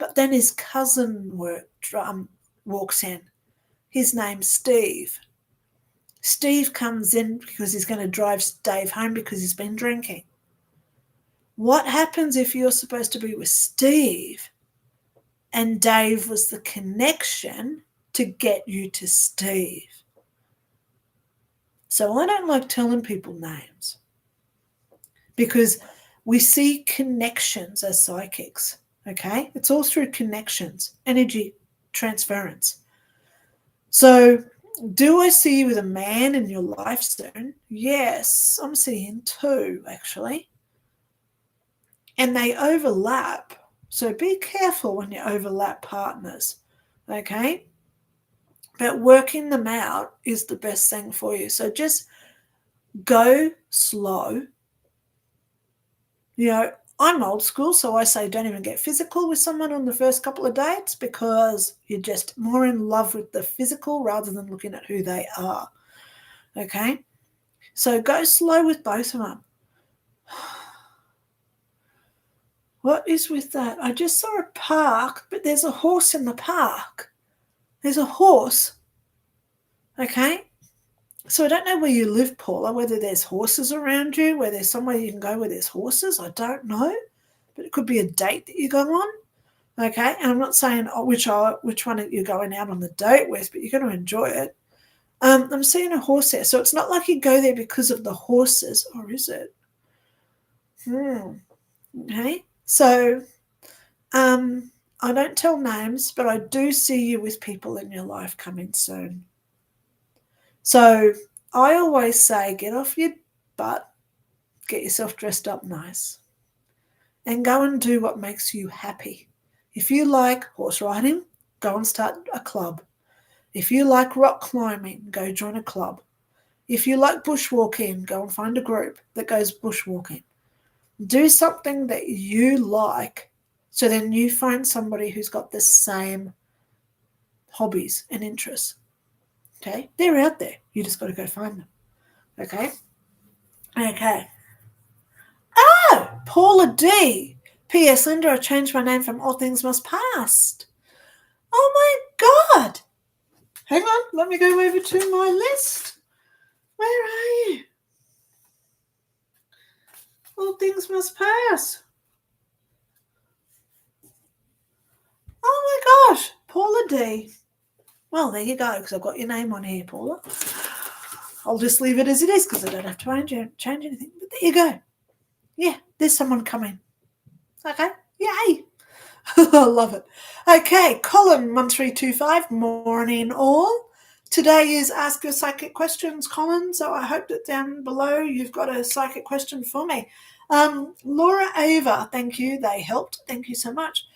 But then his cousin walks in. His name's Steve. Steve comes in because he's going to drive Dave home because he's been drinking. What happens if you're supposed to be with Steve and Dave was the connection to get you to Steve? So I don't like telling people names because we see connections as psychics, okay? It's all through connections, energy transference. So do I see you with a man in your life soon? Yes, I'm seeing 2 actually. And they overlap. So be careful when you overlap partners, okay? But working them out is the best thing for you. So just go slow. You know, I'm old school, so I say don't even get physical with someone on the first couple of dates because you're just more in love with the physical rather than looking at who they are, okay? So go slow with both of them. What is with that? I just saw a park, but there's a horse in the park. There's a horse, okay? So I don't know where you live, Paula, whether there's horses around you, where there's somewhere you can go where there's horses. I don't know, but it could be a date that you go on, okay? And I'm not saying which one you're going out on the date with, but you're going to enjoy it. I'm seeing a horse there, so it's not like you go there because of the horses, or is it? Okay, so I don't tell names, but I do see you with people in your life coming soon. So I always say get off your butt, get yourself dressed up nice, and go and do what makes you happy. If you like horse riding, go and start a club. If you like rock climbing, go join a club. If you like bushwalking, go and find a group that goes bushwalking. Do something that you like, so then you find somebody who's got the same hobbies and interests. Okay? They're out there. You just got to go find them. Okay? Okay. Oh, Paula D. P.S. Linda, I changed my name from All Things Must Past. Oh my God. Hang on. Let me go over to my list. Where are you? All Things Must Pass. Oh my gosh. Paula D. Well, there you go, because I've got your name on here, Paula. I'll just leave it as it is because I don't have to change anything. But there you go. Yeah, there's someone coming. Okay, yay. I love it. Okay, Colin 1325, morning all. Today is Ask Your Psychic Questions, Colin, so I hope that down below you've got a psychic question for me. Laura Ava, thank you, they helped. Thank you so much.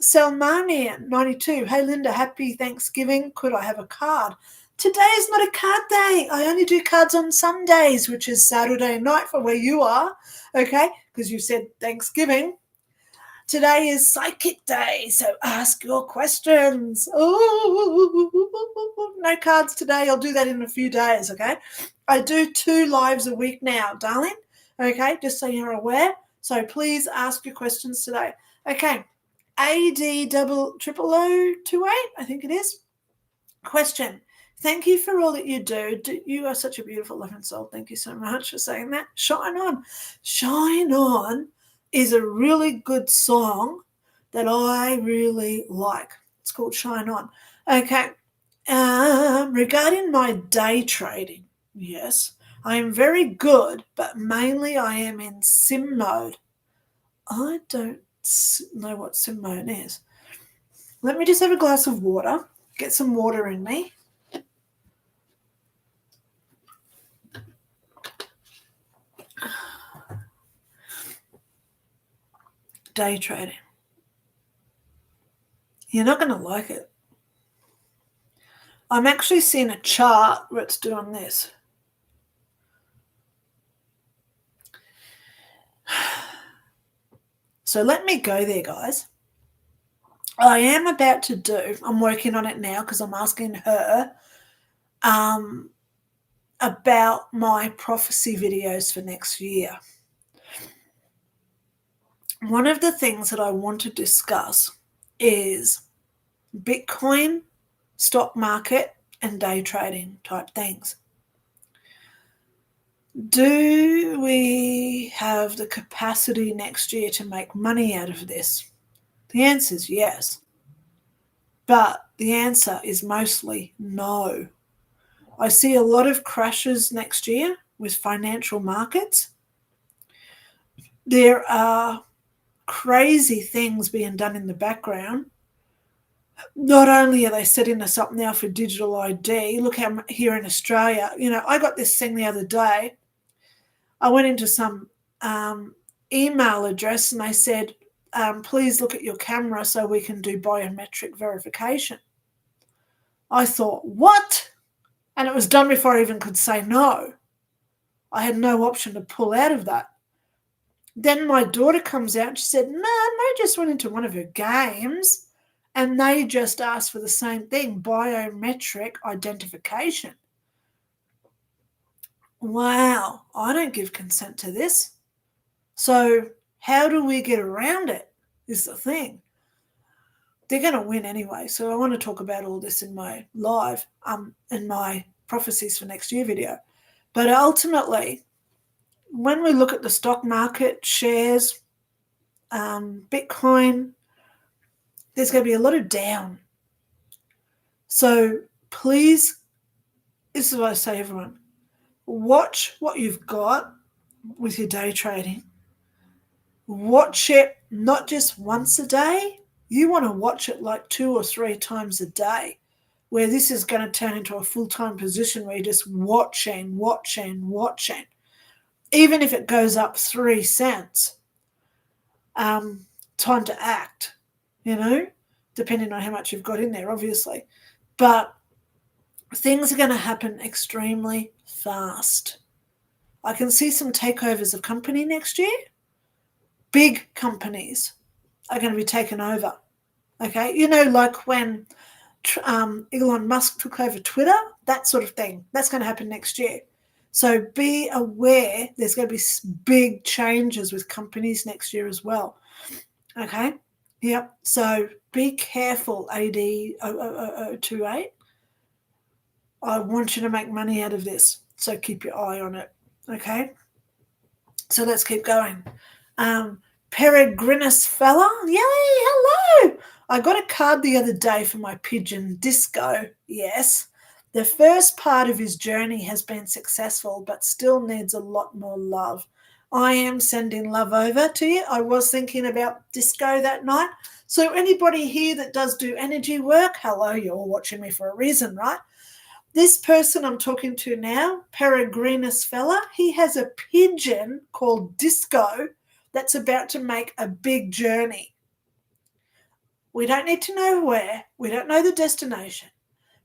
Selmania 92, hey Linda, happy Thanksgiving. Could I have a card? Today is not a card day. I only do cards on Sundays, which is Saturday night for where you are, okay, because you said Thanksgiving. Today is Psychic Day, so ask your questions. Oh, no cards today. I'll do that in a few days, okay? I do 2 lives a week now, darling, okay, just so you're aware. So please ask your questions today. Okay, AD000028, I think it is. Question. Thank you for all that you do. You are such a beautiful, loving soul. Thank you so much for saying that. Shine On. Shine On is a really good song that I really like. It's called Shine On. Okay. Regarding my day trading, yes, I am very good, but mainly I am in sim mode. I don't know what sim mode is. Let me just have a glass of water. Get some water in me. Day trading. You're not going to like it. I'm actually seeing a chart where it's doing this. So let me go there, guys. I am about to do, I'm working on it now because I'm asking her about my prophecy videos for next year. One of the things that I want to discuss is Bitcoin, stock market, and day trading type things. Do we have the capacity next year to make money out of this? The answer is yes. But the answer is mostly no. I see a lot of crashes next year with financial markets. There are crazy things being done in the background. Not only are they setting us up now for digital ID, look how here in Australia, I got this thing the other day. I went into some email address and they said, please look at your camera so we can do biometric verification. I thought, what? And it was done before I even could say no. I had no option to pull out of that. Then my daughter comes out and she said, Mum, I just went into one of her games and they just asked for the same thing, biometric identification. Wow, I don't give consent to this. So how do we get around it is the thing. They're going to win anyway. So I want to talk about all this in my live, in my prophecies for next year video. But ultimately, when we look at the stock market, shares, Bitcoin, there's going to be a lot of down. So please, this is what I say to everyone, watch what you've got with your day trading. Watch it not just once a day. You want to watch it like 2 or 3 times a day, where this is going to turn into a full-time position where you're just watching. Even if it goes up 3 cents, time to act, depending on how much you've got in there, obviously. But things are going to happen extremely fast. I can see some takeovers of company next year. Big companies are going to be taken over. Okay, like when Elon Musk took over Twitter, that sort of thing. That's going to happen next year. So be aware there's going to be big changes with companies next year as well. Okay? Yep. So be careful, AD00028. I want you to make money out of this. So keep your eye on it. Okay? So let's keep going. Peregrinus fella. Yay, hello. I got a card the other day for my pigeon, Disco. Yes. The first part of his journey has been successful, but still needs a lot more love. I am sending love over to you. I was thinking about Disco that night. So anybody here that does do energy work, hello, you're all watching me for a reason, right? This person I'm talking to now, Peregrinus fella, he has a pigeon called Disco that's about to make a big journey. We don't need to know where. We don't know the destination.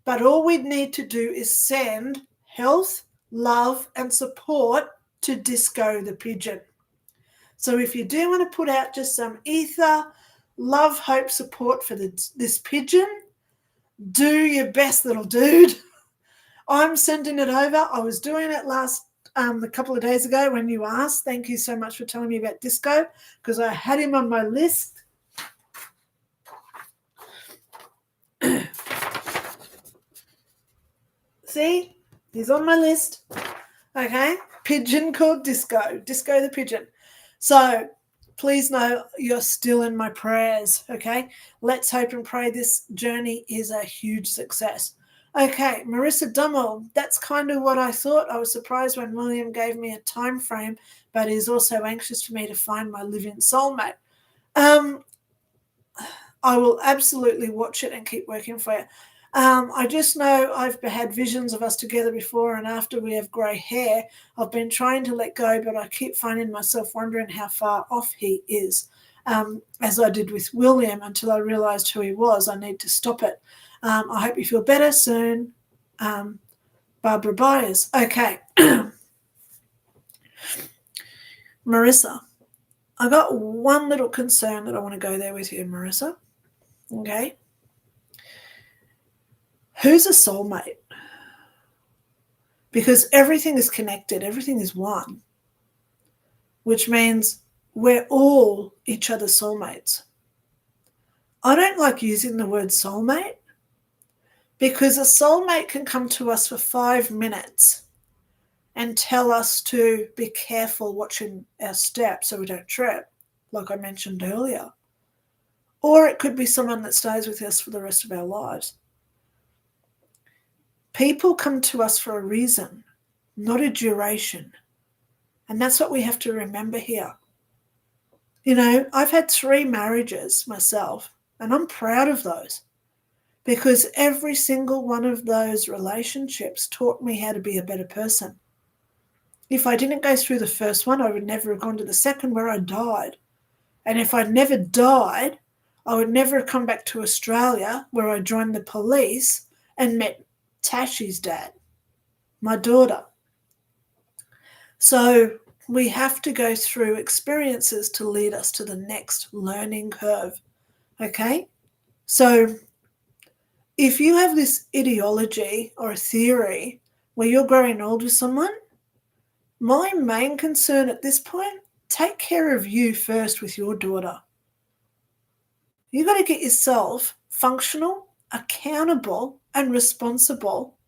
But all we need to do is send health, love, and support to Disco the pigeon. So if you do want to put out just some ether, love, hope, support for this pigeon, do your best, little dude. I'm sending it over. I was doing it a couple of days ago when you asked. Thank you so much for telling me about Disco, because I had him on my list. See, he's on my list. Okay, pigeon called Disco the pigeon. So please know you're still in my prayers. Okay, let's hope and pray this journey is a huge success. Okay, Marissa Dummel, that's kind of what I thought. I was surprised when William gave me a time frame, but he's also anxious for me to find my living soulmate. I will absolutely watch it and keep working for you. I just know I've had visions of us together before, and after we have grey hair, I've been trying to let go, but I keep finding myself wondering how far off he is, as I did with William, until I realised who he was. I need to stop it. I hope you feel better soon. Barbara Byers. Okay. Marissa, I got one little concern that I want to go there with you, Marissa. Okay. Who's a soulmate? Because everything is connected. Everything is one, which means we're all each other's soulmates. I don't like using the word soulmate because a soulmate can come to us for 5 minutes and tell us to be careful watching our steps so we don't trip, like I mentioned earlier. Or it could be someone that stays with us for the rest of our lives. People come to us for a reason, not a duration. And that's what we have to remember here. You know, I've had 3 marriages myself, and I'm proud of those because every single one of those relationships taught me how to be a better person. If I didn't go through the first one, I would never have gone to the second where I died. And if I'd never died, I would never have come back to Australia where I joined the police and met Tashi's dad, my daughter. So we have to go through experiences to lead us to the next learning curve, okay? So if you have this ideology or a theory where you're growing old with someone, my main concern at this point, take care of you first with your daughter. You've got to get yourself functional, accountable, and responsible.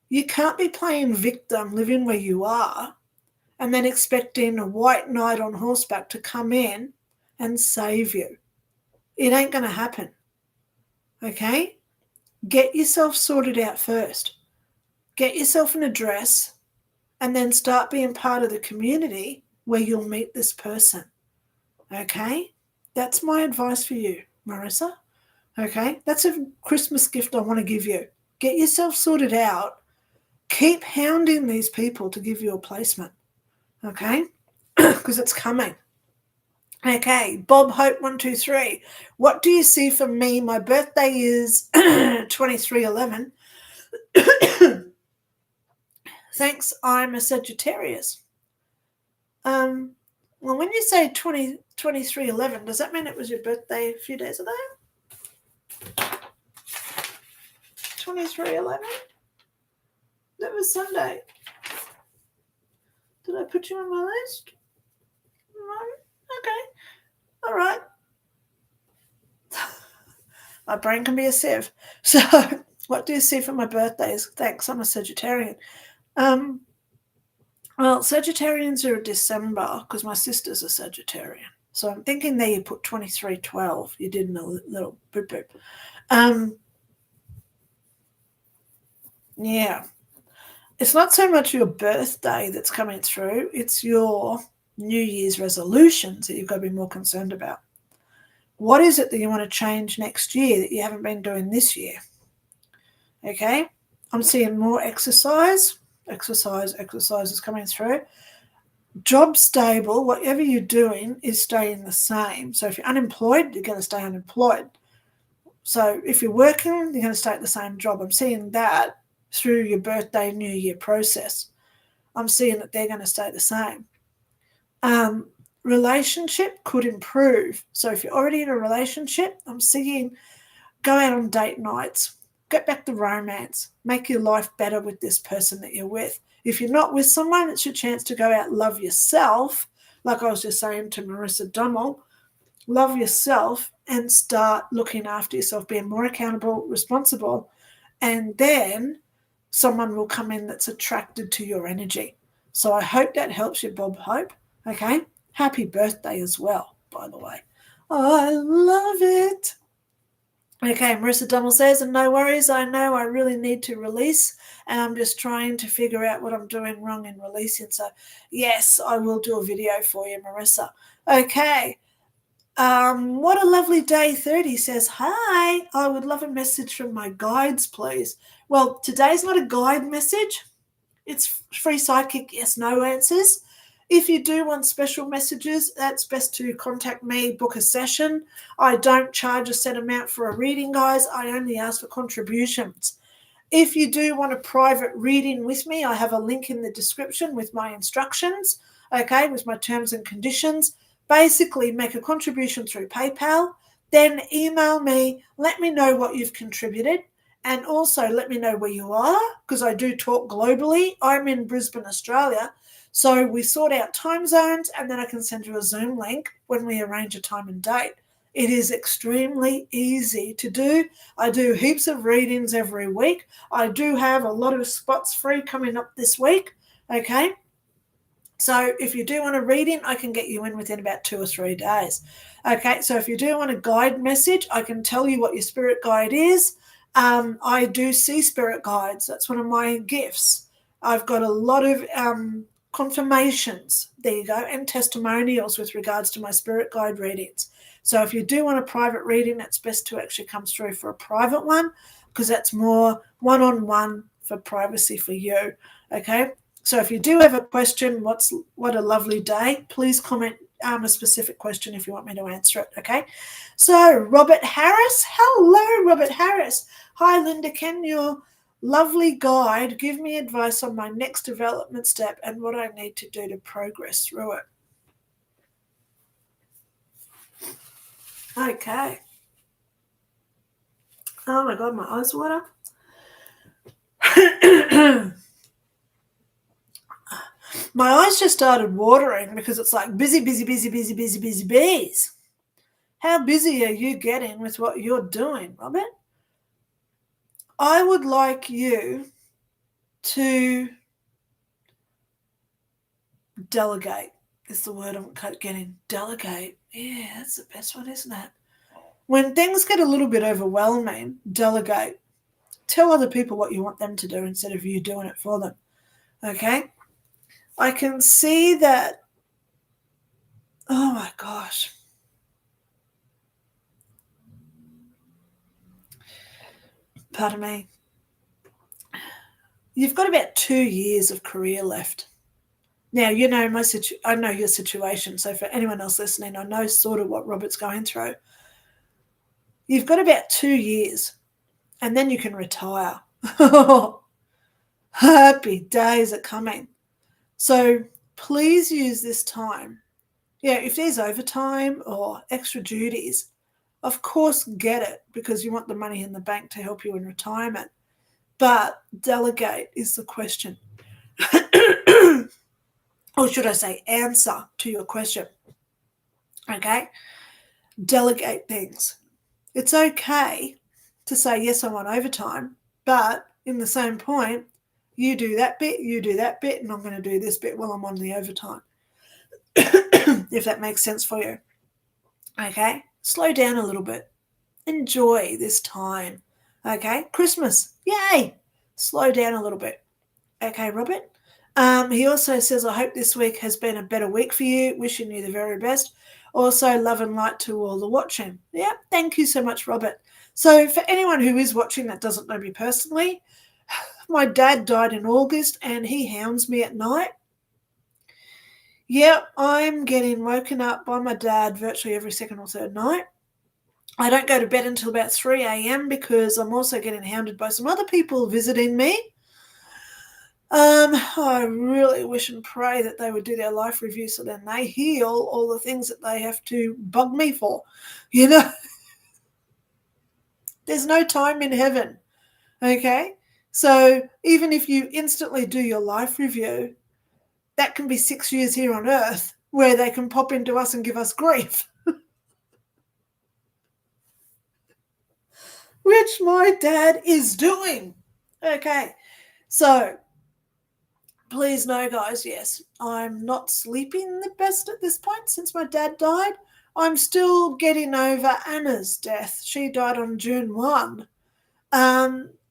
You can't be playing victim, living where you are, and then expecting a white knight on horseback to come in and save you. It ain't going to happen. Okay? Get yourself sorted out first. Get yourself an address and then start being part of the community where you'll meet this person. Okay? That's my advice for you, Marissa. Okay? That's a Christmas gift I want to give you. Get yourself sorted out. Keep hounding these people to give you a placement. Okay? Because it's coming. Okay, Bob Hope 123. What do you see for me? My birthday is 23/11. Thanks, I'm a Sagittarius. Well, when you say 23/11, does that mean it was your birthday a few days ago? 23/11? That was Sunday. Did I put you on my list? No? Okay. All right. My brain can be a sieve. So, what do you see for my birthdays? Thanks, I'm a Sagittarian. Well, Sagittarians are December because my sister's a Sagittarian. So I'm thinking there you put 23/12. You did in a little boop boop. Yeah. It's not so much your birthday that's coming through. It's your New Year's resolutions that you've got to be more concerned about. What is it that you want to change next year that you haven't been doing this year? Okay? I'm seeing more exercise. Exercise is coming through. Job stable, whatever you're doing is staying the same. So if you're unemployed, you're going to stay unemployed. So if you're working, you're going to stay at the same job. I'm seeing that through your birthday, New Year process. I'm seeing that they're going to stay the same. Relationship could improve. So if you're already in a relationship, I'm seeing go out on date nights, get back to romance, make your life better with this person that you're with. If you're not with someone, it's your chance to go out and love yourself. Like I was just saying to Marissa Dummel, love yourself and start looking after yourself, being more accountable, responsible, and then someone will come in that's attracted to your energy. So I hope that helps you, Bob Hope. Okay? Happy birthday as well, by the way. I love it. Okay, Marissa Dummel says, and no worries, I know I really need to release, and I'm just trying to figure out what I'm doing wrong in releasing. So, yes, I will do a video for you, Marissa. Okay. What a lovely day 30 says, hi, I would love a message from my guides, please. Well, today's not a guide message. It's free psychic yes-no answers. If you do want special messages, that's best to contact me, book a session. I don't charge a set amount for a reading, guys. I only ask for contributions. If you do want a private reading with me, I have a link in the description with my instructions, okay, with my terms and conditions. Basically, make a contribution through PayPal, then email me, let me know what you've contributed, and also let me know where you are, because I do talk globally. I'm in Brisbane, Australia, so we sort out time zones, and then I can send you a Zoom link when we arrange a time and date. It is extremely easy to do. I do heaps of readings every week. I do have a lot of spots free coming up this week. Okay. So if you do want a reading, I can get you in within about 2 or 3 days. Okay, so if you do want a guide message, I can tell you what your spirit guide is. I do see spirit guides. That's one of my gifts. I've got a lot of confirmations, there you go, and testimonials with regards to my spirit guide readings. So if you do want a private reading, it's best to actually come through for a private one because that's more one-on-one for privacy for you. Okay, so if you do have a question, what a lovely day, please comment a specific question if you want me to answer it, okay? So Robert Harris, hello Robert Harris. Hi Lynda, can your lovely guide give me advice on my next development step and what I need to do to progress through it? Okay. Oh my God, my eyes water. My eyes just started watering because it's like busy, busy, busy, busy, busy, busy bees. How busy are you getting with what you're doing, Robert? I would like you to delegate, is the word I'm getting. Delegate. Yeah, that's the best one, isn't it? When things get a little bit overwhelming, delegate. Tell other people what you want them to do instead of you doing it for them. Okay? I can see that. Oh my gosh. Pardon me. You've got about 2 years of career left. Now, you know I know your situation, so for anyone else listening, I know sort of what Robert's going through. You've got about 2 years, and then you can retire. Happy days are coming. So please use this time. Yeah, if there's overtime or extra duties, of course get it because you want the money in the bank to help you in retirement. But delegate is the question. Or should I say answer to your question. Okay? Delegate things. It's okay to say, yes, I want overtime, but in the same point, you do that bit, and I'm going to do this bit while I'm on the overtime. If that makes sense for you. Okay? Slow down a little bit. Enjoy this time. Okay? Christmas. Yay! Slow down a little bit. Okay, Robert? He also says, I hope this week has been a better week for you. Wishing you the very best. Also, love and light to all the watching. Yeah, thank you so much, Robert. So for anyone who is watching that doesn't know me personally, my dad died in August and he hounds me at night. Yeah, I'm getting woken up by my dad virtually every second or third night. I don't go to bed until about 3 a.m. because I'm also getting hounded by some other people visiting me. I really wish and pray that they would do their life review so then they heal all the things that they have to bug me for. You know, there's no time in heaven. Okay? So even if you instantly do your life review, that can be 6 years here on earth where they can pop into us and give us grief. Which my dad is doing. Okay, so please know, guys, yes, I'm not sleeping the best at this point since my dad died. I'm still getting over Anna's death. She died on June 1.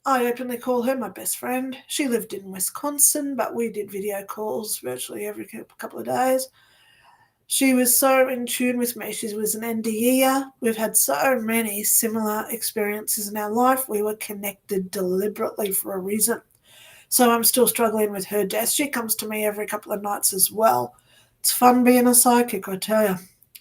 I openly call her my best friend. She lived in Wisconsin, but we did video calls virtually every couple of days. She was so in tune with me. She was an NDEer. We've had so many similar experiences in our life. We were connected deliberately for a reason. So I'm still struggling with her death. She comes to me every couple of nights as well. It's fun being a psychic, I tell you.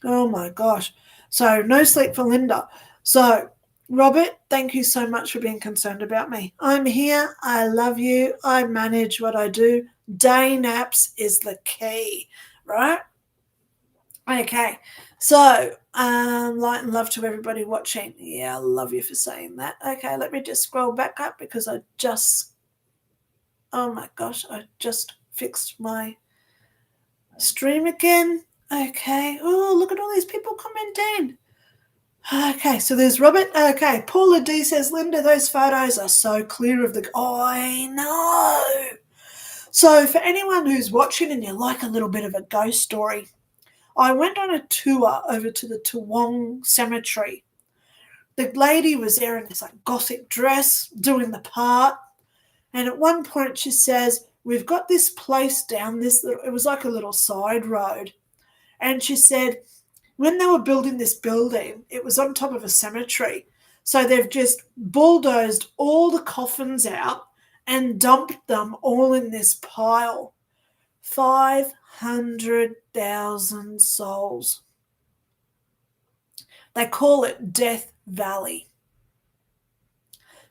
Oh my gosh. So no sleep for Lynda. So Robert, thank you so much for being concerned about me. I'm here. I love you. I manage what I do. Day naps is the key, right? Okay, so light and love to everybody watching. Yeah, I love you for saying that. Okay, let me just scroll back up because oh my gosh, I just fixed my stream again. Okay, oh, look at all these people commenting. Okay, so there's Robert. Okay, Paula D says, Linda, those photos are so clear of the... Oh, I know. So for anyone who's watching and you like a little bit of a ghost story, I went on a tour over to the Toowong Cemetery. The lady was there in this like gothic dress, doing the part. And at one point she says, we've got this place down this, it was like a little side road. And she said, when they were building this building, it was on top of a cemetery. So they've just bulldozed all the coffins out and dumped them all in this pile. 500,000 souls. They call it Death Valley.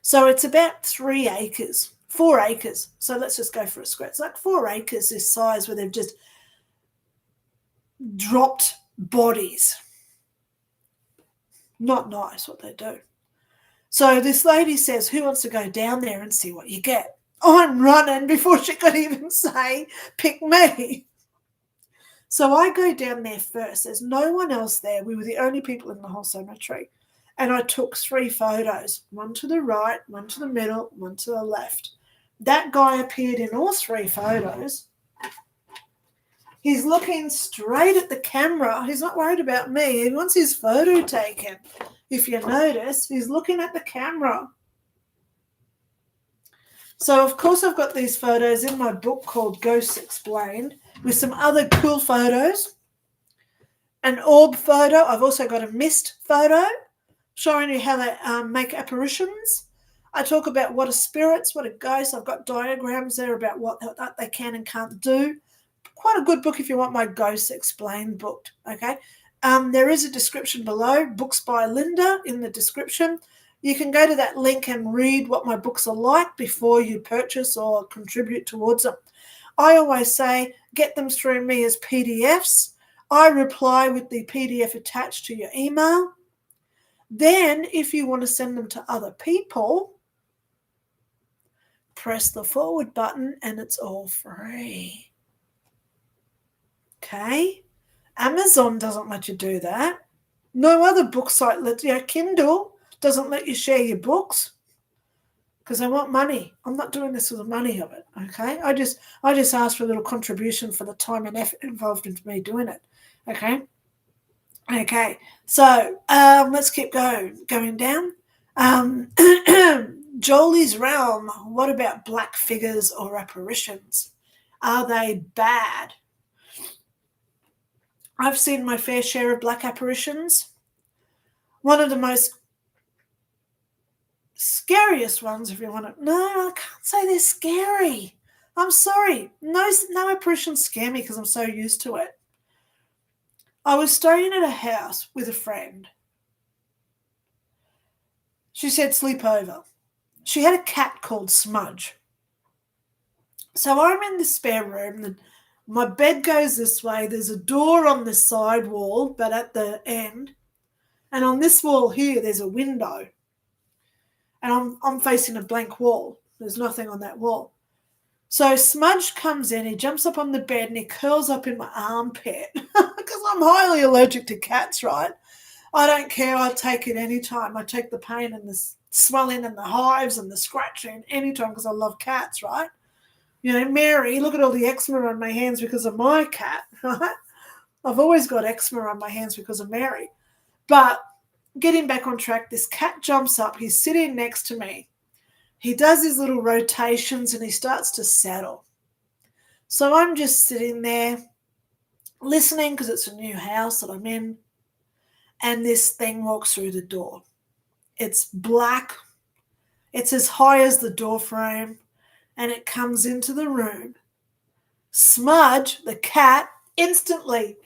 So it's about 3 acres, 4 acres. So let's just go for a square. It's like 4 acres this size where they've just dropped bodies. Not nice what they do. So this lady says, who wants to go down there and see what you get? I'm running before she could even say, pick me. So I go down there first. There's no one else there. We were the only people in the whole cemetery. And I took 3 photos, one to the right, one to the middle, one to the left. That guy appeared in all 3 photos. He's looking straight at the camera. He's not worried about me. He wants his photo taken. If you notice, he's looking at the camera. So, of course, I've got these photos in my book called Ghosts Explained with some other cool photos. An orb photo. I've also got a mist photo showing you how they make apparitions. I talk about what are spirits, what are ghosts. I've got diagrams there about what they can and can't do. Quite a good book if you want my Ghosts Explained book, okay? There is a description below, books by Lynda in the description. You can go to that link and read what my books are like before you purchase or contribute towards them. I always say get them through me as PDFs. I reply with the PDF attached to your email. Then if you want to send them to other people, press the forward button and it's all free. Okay? Amazon doesn't let you do that. No other book site lets you. Kindle doesn't let you share your books because they want money. I'm not doing this for the money of it, okay? I just ask for a little contribution for the time and effort involved in me doing it, okay? Okay, so let's keep going down. Jolie's Realm, what about black figures or apparitions? Are they bad? I've seen my fair share of black apparitions. One of the most scariest ones, if you want to... No, I can't say they're scary. I'm sorry. No apparitions scare me because I'm so used to it. I was staying at a house with a friend. She said sleep over. She had a cat called Smudge. So I'm in the spare room and my bed goes this way. There's a door on the side wall, but at the end. And on this wall here, there's a window. And I'm facing a blank wall. There's nothing on that wall. So Smudge comes in, he jumps up on the bed and he curls up in my armpit because I'm highly allergic to cats, right? I don't care. I'll take it anytime. I take the pain and the swelling and the hives and the scratching anytime because I love cats, right? You know, Mary, look at all the eczema on my hands because of my cat, right? I've always got eczema on my hands because of Mary. But getting back on track, this cat jumps up. He's sitting next to me. He does his little rotations and he starts to settle. So I'm just sitting there listening because it's a new house that I'm in. And this thing walks through the door. It's black. It's as high as the door frame. And it comes into the room. Smudge, the cat, instantly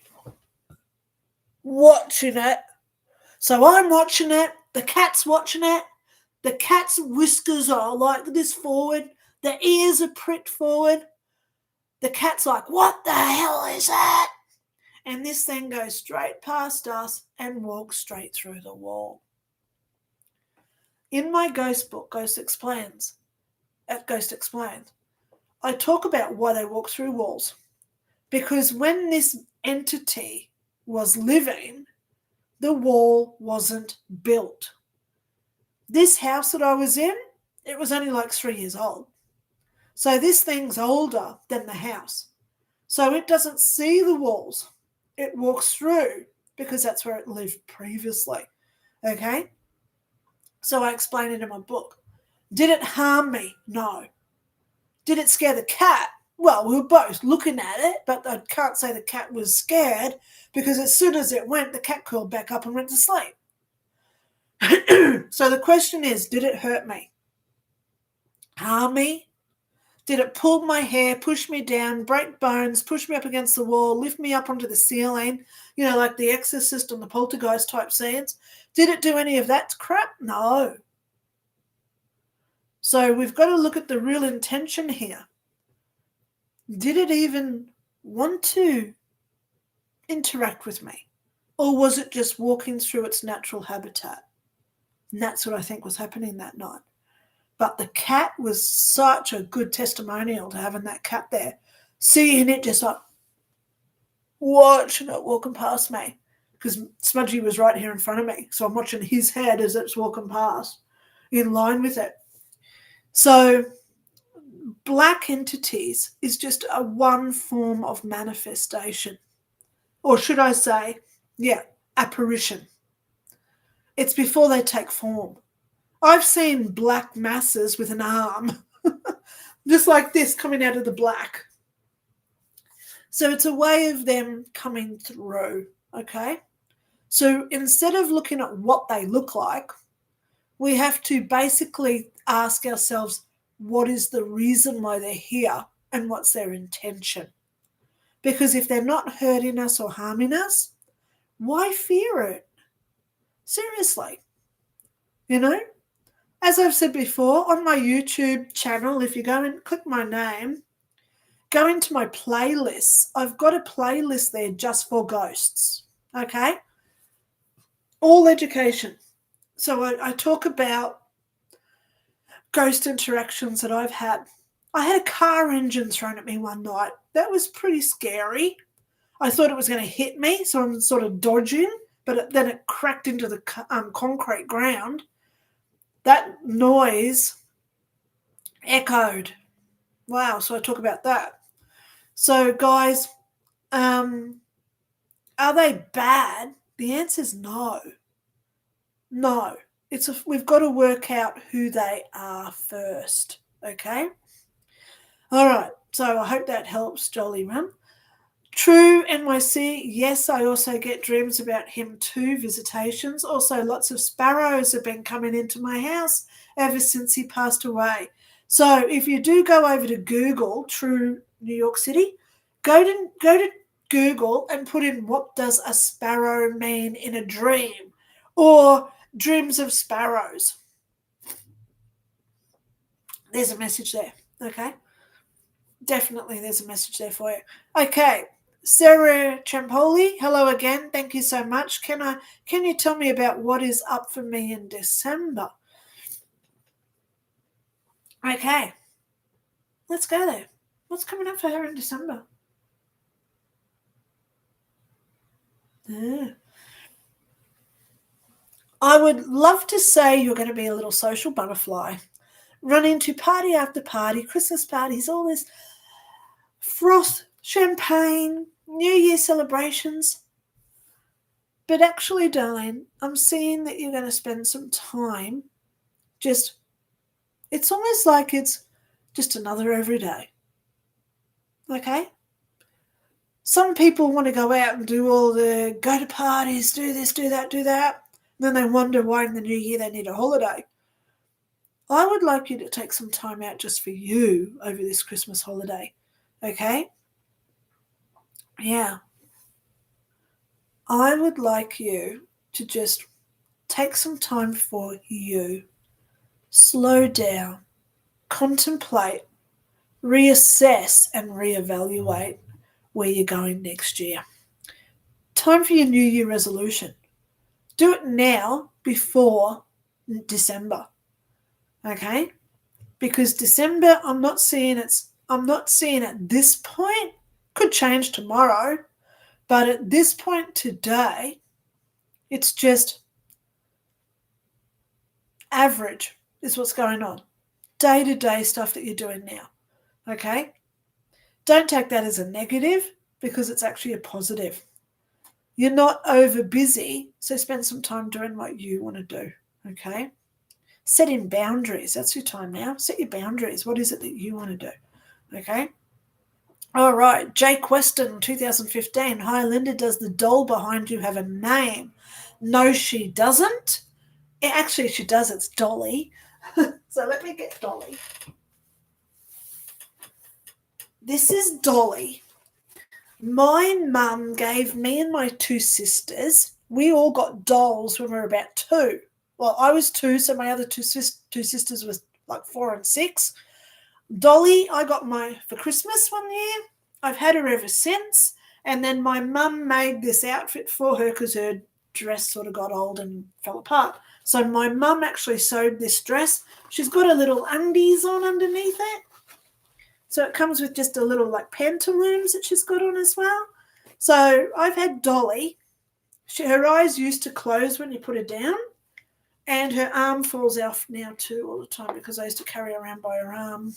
watching it. So I'm watching it. The cat's watching it. The cat's whiskers are like this forward. The ears are pricked forward. The cat's like, what the hell is that? And this thing goes straight past us and walks straight through the wall. In my ghost book, Ghost Explains, I talk about why they walk through walls. Because when this entity was living, The wall wasn't built. This house that I was in, it was only like 3 years old. So this thing's older than the house. So it doesn't see the walls. It walks through because that's where it lived previously. Okay? So I explain it in my book. Did it harm me? No. Did it scare the cat? Well, we were both looking at it, but I can't say the cat was scared because as soon as it went, the cat curled back up and went to sleep. So the question is, did it hurt me? Harm me? Did it pull my hair, push me down, break bones, push me up against the wall, lift me up onto the ceiling, like the Exorcist and the Poltergeist type scenes? Did it do any of that crap? No. So we've got to look at the real intention here. Did it even want to interact with me? Or was it just walking through its natural habitat? And that's what I think was happening that night. But the cat was such a good testimonial to having that cat there. Seeing it just like watching it walking past me. Because Smudgy was right here in front of me. So I'm watching his head as it's walking past in line with it. So black entities is just a one form of manifestation. Or should I say, apparition. It's before they take form. I've seen black masses with an arm, just like this coming out of the black. So it's a way of them coming through, okay? So instead of looking at what they look like, we have to basically ask ourselves, what is the reason why they're here and what's their intention? Because if they're not hurting us or harming us, why fear it? Seriously, As I've said before, on my YouTube channel, if you go and click my name, go into my playlists. I've got a playlist there just for ghosts, okay? All education. So I talk about ghost interactions that I've had. I had a car engine thrown at me one night. That was pretty scary. I thought it was going to hit me, so I'm sort of dodging, but then it cracked into the concrete ground. That noise echoed. Wow, so I talk about that. So, guys, are they bad? The answer is no. No. We've got to work out who they are first, okay? All right, so I hope that helps, Jolly Run. True NYC, yes, I also get dreams about him too, visitations. Also, lots of sparrows have been coming into my house ever since he passed away. So if you do go over to Google, True New York City, go to Google and put in what does a sparrow mean in a dream or dreams of sparrows. There's a message there, okay? Definitely there's a message there for you. Okay. Sarah Champoli, hello again. Thank you so much. Can you tell me about what is up for me in December? Okay. Let's go there. What's coming up for her in December? I would love to say you're going to be a little social butterfly. Run into party after party, Christmas parties, all this froth, champagne, New Year celebrations. But actually, darling, I'm seeing that you're going to spend some time it's almost like it's just another everyday. Okay? Some people want to go out and do all the go to parties, do this, do that, do that. And then they wonder why in the new year they need a holiday. I would like you to take some time out just for you over this Christmas holiday. Okay? Yeah. I would like you to just take some time for you. Slow down, contemplate, reassess and reevaluate where you're going next year. Time for your New Year resolution. Do it now before December. Okay? Because December, I'm not seeing at this point. Could change tomorrow. But at this point today, It's just average is what's going on. Day-to-day stuff that you're doing now. Okay? Don't take that as a negative because it's actually a positive. You're not over busy, so spend some time doing what you want to do. Okay? Setting boundaries. That's your time now. Set your boundaries. What is it that you want to do? Okay? All right. Jake Weston, 2015. Hi, Lynda. Does the doll behind you have a name? No, she doesn't. Actually, she does. It's Dolly. So let me get Dolly. This is Dolly. My mum gave me and my two sisters, we all got dolls when we were about 2. Well, I was 2, so my other two sisters was like 4 and 6. Dolly, I got for Christmas one year. I've had her ever since. And then my mum made this outfit for her because her dress sort of got old and fell apart. So my mum actually sewed this dress. She's got a little undies on underneath it. So it comes with just a little like pantaloons that she's got on as well. So I've had Dolly. Her eyes used to close when you put her down. And her arm falls off now too all the time because I used to carry her around by her arm.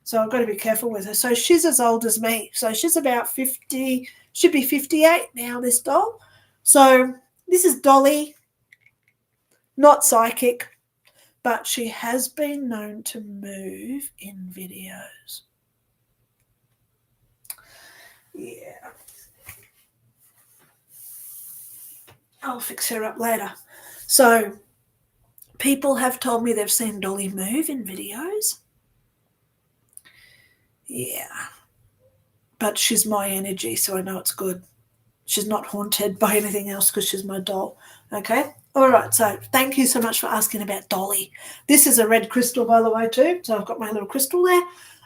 So I've got to be careful with her. So she's as old as me. So she's about 50, should be 58 now, this doll. So this is Dolly, not psychic, but she has been known to move in videos. Yeah. I'll fix her up later. So people have told me they've seen Dolly move in videos. Yeah. But she's my energy, so I know it's good. She's not haunted by anything else because she's my doll. Okay? All right, so thank you so much for asking about Dolly. This is a red crystal, by the way, too. So I've got my little crystal there.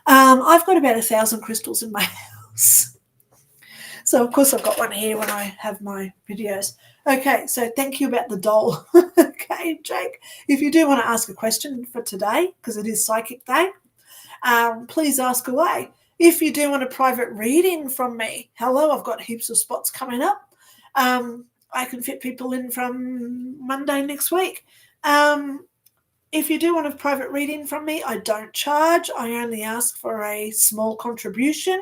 I've got about 1,000 crystals in my house. So, of course, I've got one here when I have my videos. Okay, so thank you about the doll. Okay, Jake, if you do want to ask a question for today, because it is Psychic Day, please ask away. If you do want a private reading from me, hello, I've got heaps of spots coming up. I can fit people in from Monday next week. If you do want a private reading from me, I don't charge. I only ask for a small contribution.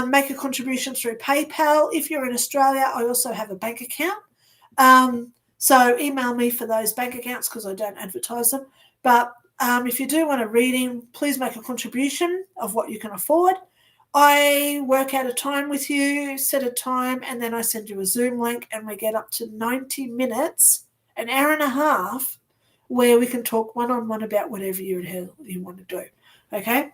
Make a contribution through PayPal. If you're in Australia, I also have a bank account. So email me for those bank accounts because I don't advertise them. But if you do want a reading, please make a contribution of what you can afford. I work out a time with you, set a time, and then I send you a Zoom link and we get up to 90 minutes, an hour and a half, where we can talk one-on-one about whatever you want to do. Okay?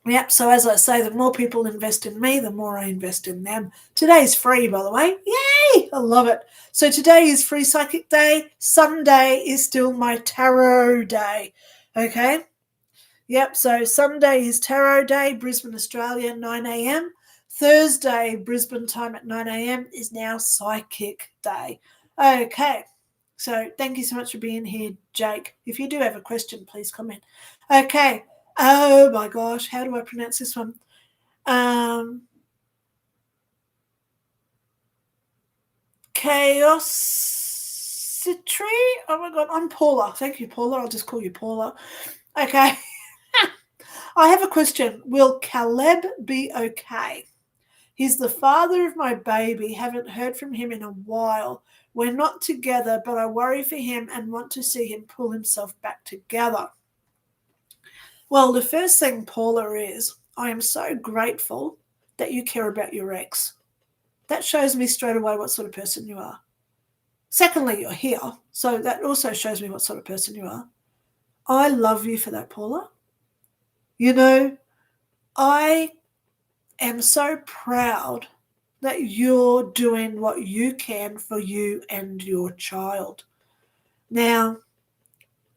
Yep, so as I say, the more people invest in me, the more I invest in them. Today's free, by the way. Yay! I love it. So today is Free Psychic Day. Sunday is still my tarot day. Okay? Yep, so Sunday is tarot day, Brisbane, Australia, 9 a.m. Thursday, Brisbane time at 9 a.m. is now Psychic Day. Okay, so thank you so much for being here, Jake. If you do have a question, please comment. Okay. Oh my gosh, how do I pronounce this one? Chaositry. Oh my god, I'm Paula. Thank you, Paula. I'll just call you Paula. Okay. I have a question. Will Caleb be okay? He's the father of my baby. Haven't heard from him in a while. We're not together, but I worry for him and want to see him pull himself back together. Well, the first thing, Paula, is I am so grateful that you care about your ex. That shows me straight away what sort of person you are. Secondly, you're here, so that also shows me what sort of person you are. I love you for that, Paula. You know, I am so proud that you're doing what you can for you and your child. Now,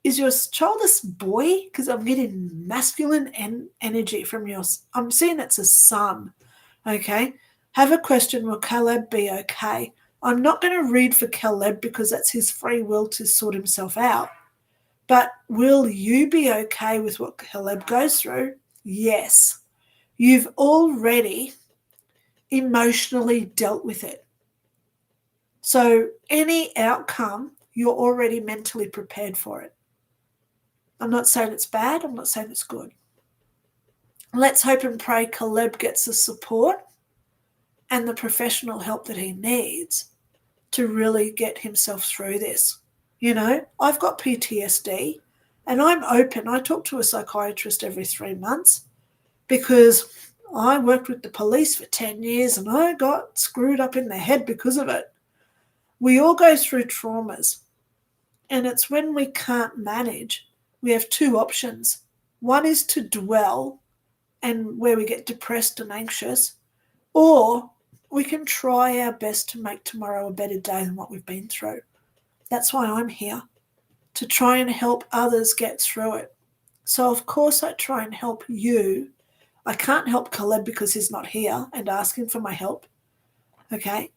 is your child a boy? Because I'm getting masculine energy from yours. I'm seeing it's a son. Okay. Have a question. Will Caleb be okay? I'm not going to read for Caleb because that's his free will to sort himself out. But will you be okay with what Caleb goes through? Yes. You've already emotionally dealt with it. So any outcome, you're already mentally prepared for it. I'm not saying it's bad. I'm not saying it's good. Let's hope and pray Caleb gets the support and the professional help that he needs to really get himself through this. You know, I've got PTSD and I'm open. I talk to a psychiatrist every 3 months because I worked with the police for 10 years and I got screwed up in the head because of it. We all go through traumas, and it's when we can't manage, we have two options. One is to dwell and where we get depressed and anxious, or we can try our best to make tomorrow a better day than what we've been through. That's why I'm here, to try and help others get through it. So, of course, I try and help you. I can't help Caleb because he's not here and asking for my help, okay?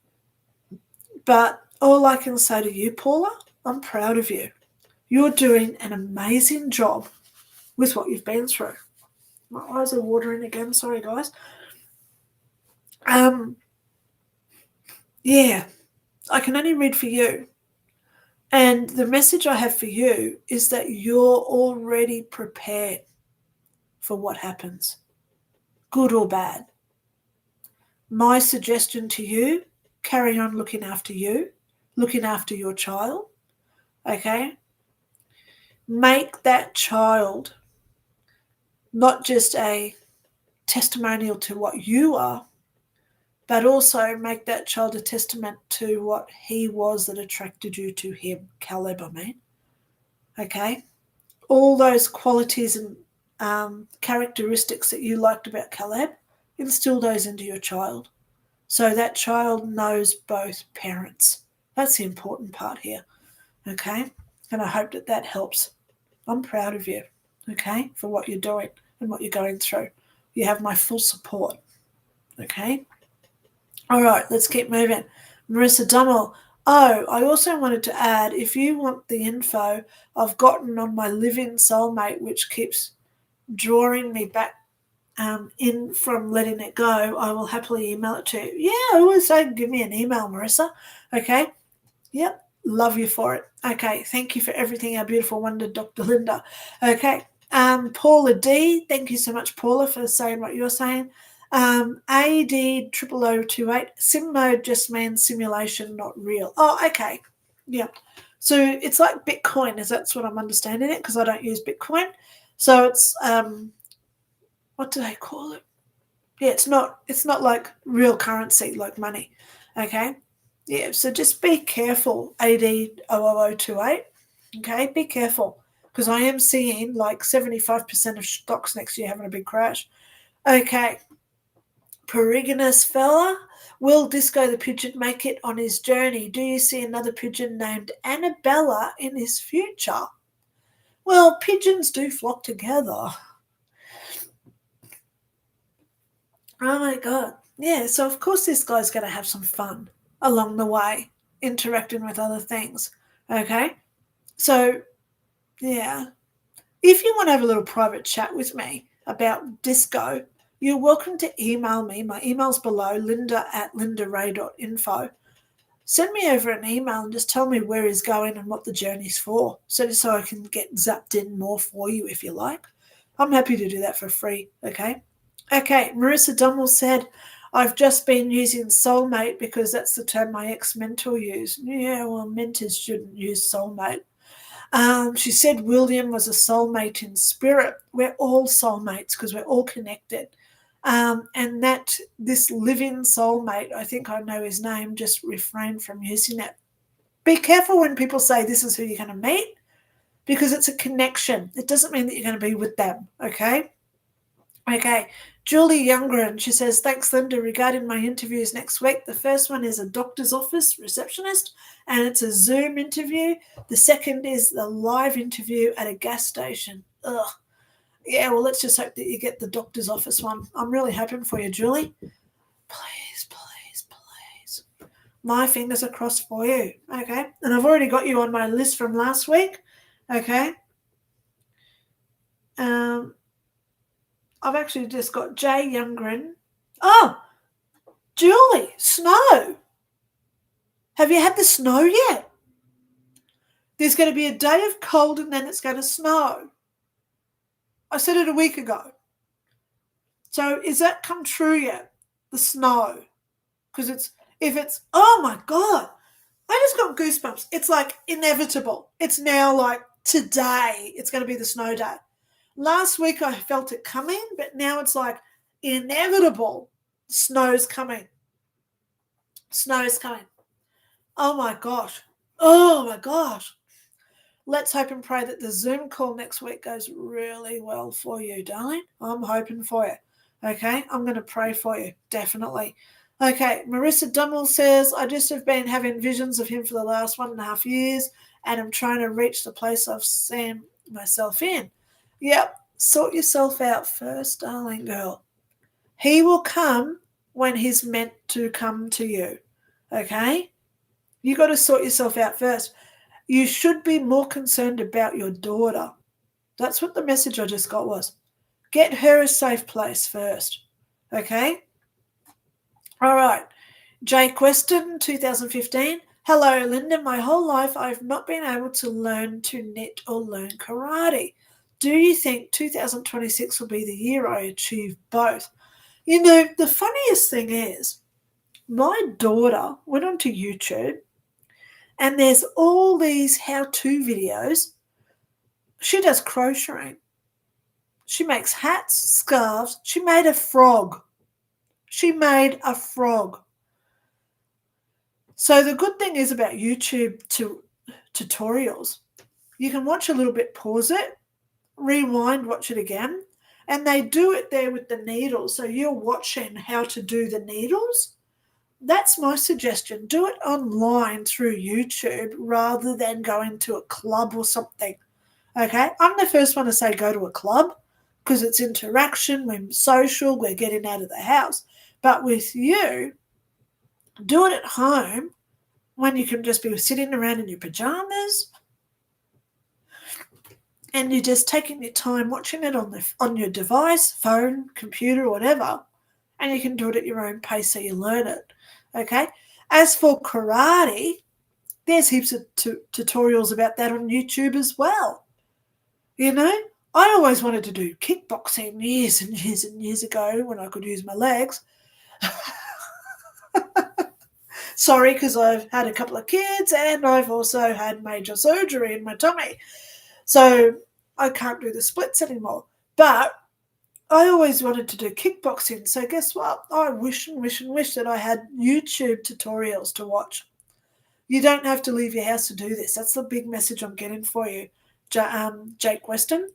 But all I can say to you, Paula, I'm proud of you. You're doing an amazing job with what you've been through. My eyes are watering again. Sorry, guys. Yeah, I can only read for you. And the message I have for you is that you're already prepared for what happens, good or bad. My suggestion to you, carry on looking after you, looking after your child, okay? Make that child not just a testimonial to what you are, but also make that child a testament to what he was that attracted you to him, Caleb, I mean. Okay? All those qualities and characteristics that you liked about Caleb, instill those into your child. So that child knows both parents. That's the important part here. Okay? And I hope that that helps. I'm proud of you, okay, for what you're doing and what you're going through. You have my full support, okay? All right, let's keep moving. Marissa Dummel. Oh, I also wanted to add, if you want the info I've gotten on my live-in soulmate, which keeps drawing me back in from letting it go, I will happily email it to you. Yeah, I always say give me an email, Marissa. Okay? Yep. Love you for it. Okay. Thank you for everything, our beautiful wonder, Dr. Lynda. Okay. Paula D. Thank you so much, Paula, for saying what you're saying. AD0028. Sim mode just means simulation, not real. Oh, okay. Yeah. So it's like Bitcoin, as that's what I'm understanding it, because I don't use Bitcoin. So it's what do they call it? Yeah, it's not like real currency, like money. Okay. Yeah, so just be careful, AD00028. Okay, be careful, because I am seeing like 75% of stocks next year having a big crash. Okay, Perigonous fella, will Disco the Pigeon make it on his journey? Do you see another pigeon named Annabella in his future? Well, pigeons do flock together. Oh my God. Yeah, so of course this guy's going to have some fun along the way, interacting with other things. Okay? So, yeah. If you want to have a little private chat with me about disco, you're welcome to email me. My email's below, linda@lindaray.info. Send me over an email and just tell me where he's going and what the journey's for, so I can get zapped in more for you if you like. I'm happy to do that for free, okay? Okay, Marissa Dummel said, I've just been using soulmate because that's the term my ex-mentor used. Yeah, well, mentors shouldn't use soulmate. She said William was a soulmate in spirit. We're all soulmates because we're all connected. And that this living soulmate, I think I know his name, just refrain from using it. Be careful when people say this is who you're going to meet, because it's a connection. It doesn't mean that you're going to be with them, okay? Okay, Julie Youngren, she says, thanks, Linda, regarding my interviews next week. The first one is a doctor's office receptionist, and it's a Zoom interview. The second is the live interview at a gas station. Ugh. Yeah, well, let's just hope that you get the doctor's office one. I'm really hoping for you, Julie. Please, please, please. My fingers are crossed for you, okay? And I've already got you on my list from last week, okay? I've actually just got Jay Youngren. Oh, Julie, snow. Have you had the snow yet? There's going to be a day of cold and then it's going to snow. I said it a week ago. So is that come true yet? The snow? Because oh my God, I just got goosebumps. It's like inevitable. It's now like today, it's going to be the snow day. Last week I felt it coming, but now it's like inevitable. Snow's coming. Snow's coming. Oh my gosh. Oh my gosh. Let's hope and pray that the Zoom call next week goes really well for you, darling. I'm hoping for you. Okay, I'm going to pray for you, definitely. Okay, Marissa Dummel says, I just have been having visions of him for the last 1.5 years and I'm trying to reach the place I've seen myself in. Yep, sort yourself out first, darling girl. He will come when he's meant to come to you, okay? You got to sort yourself out first. You should be more concerned about your daughter. That's what the message I just got was. Get her a safe place first, okay? All right. Jake Weston, 2015. Hello, Linda. My whole life I've not been able to learn to knit or learn karate. Do you think 2026 will be the year I achieve both? You know, the funniest thing is my daughter went onto YouTube and there's all these how-to videos. She does crocheting. She makes hats, scarves. She made a frog. So the good thing is about YouTube tutorials, you can watch a little bit, pause it, rewind, watch it again, and they do it there with the needles. So you're watching how to do the needles. That's my suggestion. Do it online through YouTube rather than going to a club or something. Okay? I'm the first one to say go to a club because it's interaction, we're social, we're getting out of the house. But with you, do it at home when you can just be sitting around in your pajamas and you're just taking your time watching it on your device, phone, computer, or whatever, and you can do it at your own pace so you learn it. Okay? As for karate, there's heaps of tutorials about that on YouTube as well. You know, I always wanted to do kickboxing years and years and years ago when I could use my legs. Sorry, because I've had a couple of kids and I've also had major surgery in my tummy. So I can't do the splits anymore. But I always wanted to do kickboxing. So guess what? I wish and wish and wish that I had YouTube tutorials to watch. You don't have to leave your house to do this. That's the big message I'm getting for you, Jake Weston.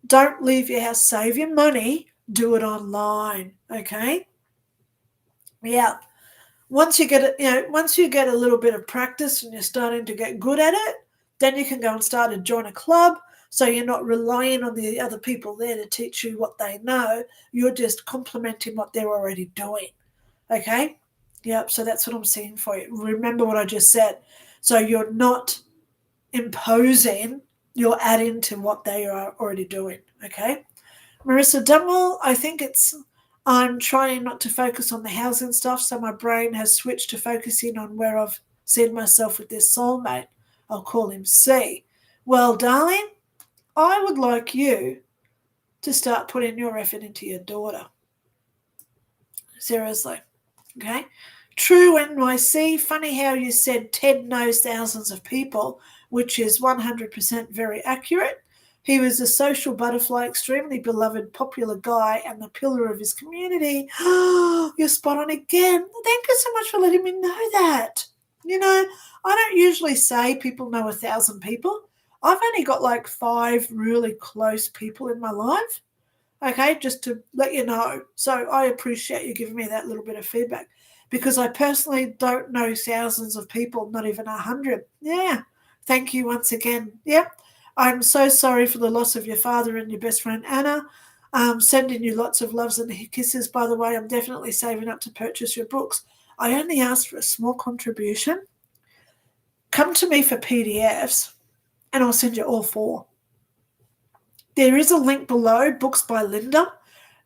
Don't leave your house. Save your money. Do it online, okay? Yeah. Once you get it, once you get a little bit of practice and you're starting to get good at it, then you can go and start to join a club. So you're not relying on the other people there to teach you what they know. You're just complementing what they're already doing. Okay? Yep. So that's what I'm seeing for you. Remember what I just said. So you're not imposing. You're adding to what they are already doing. Okay? Marissa Dummel, I think I'm trying not to focus on the housing stuff, so my brain has switched to focusing on where I've seen myself with this soulmate. I'll call him C. Well, darling, I would like you to start putting your effort into your daughter. Seriously. Okay? True NYC, funny how you said Ted knows thousands of people, which is 100% very accurate. He was a social butterfly, extremely beloved, popular guy, and the pillar of his community. You're spot on again. Thank you so much for letting me know that. You know, I don't usually say people know 1,000 people. I've only got like 5 really close people in my life, okay, just to let you know. So I appreciate you giving me that little bit of feedback because I personally don't know thousands of people, not even 100. Yeah, thank you once again. Yep. I'm so sorry for the loss of your father and your best friend, Anna. Sending you lots of loves and kisses. By the way, I'm definitely saving up to purchase your books. I only asked for a small contribution. Come to me for PDFs, and I'll send you all 4. There is a link below, Books by Linda.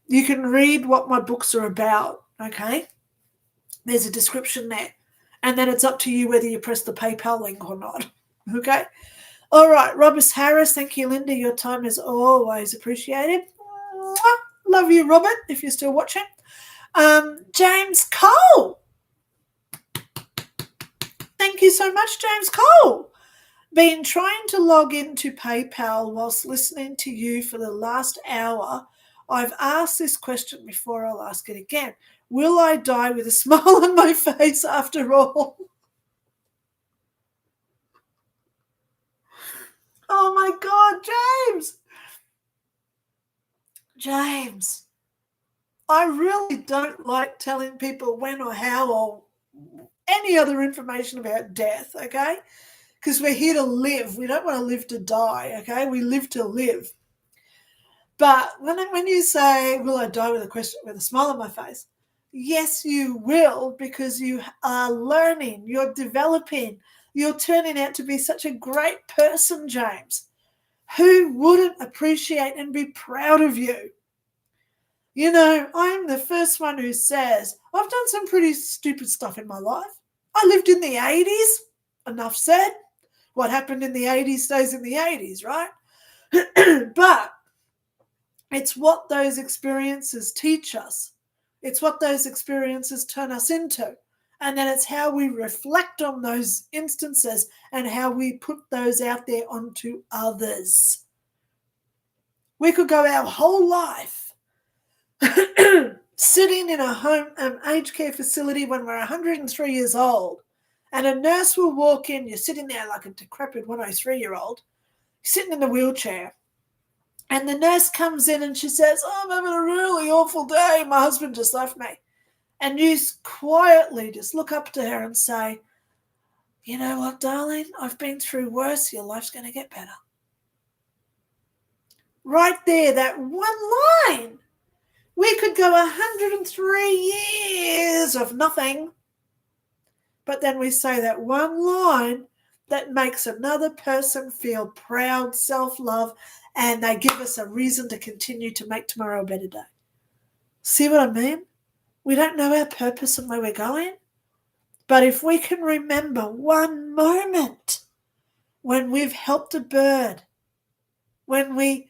You can read what my books are about, okay? There's a description there. And then it's up to you whether you press the PayPal link or not. Okay? All right, Robert Harris, thank you, Linda. Your time is always appreciated. Love you, Robert, if you're still watching. James Cole. Thank you so much, James Cole. Been trying to log into PayPal whilst listening to you for the last hour. I've asked this question before, I'll ask it again. Will I die with a smile on my face after all? Oh my God, James. James. I really don't like telling people when or how or any other information about death, okay? Because we're here to live. We don't want to live to die, okay? We live to live. But when you say, will I die with a smile on my face? Yes, you will, because you are learning, you're developing, you're turning out to be such a great person, James. Who wouldn't appreciate and be proud of you? You know, I'm the first one who says, I've done some pretty stupid stuff in my life. I lived in the 80s, enough said. What happened in the 80s stays in the 80s, right? But it's what those experiences teach us. It's what those experiences turn us into. And then it's how we reflect on those instances and how we put those out there onto others. We could go our whole life sitting in a home aged care facility when we're 103 years old, and a nurse will walk in. You're sitting there like a decrepit 103-year-old, sitting in the wheelchair, and the nurse comes in and she says, I'm having a really awful day. My husband just left me. And you quietly just look up to her and say, you know what, darling? I've been through worse. Your life's going to get better. Right there, that one line. We could go 103 years of nothing, but then we say that one line that makes another person feel proud, self-love, and they give us a reason to continue to make tomorrow a better day. See what I mean? We don't know our purpose and where we're going, but if we can remember one moment when we've helped a bird, when we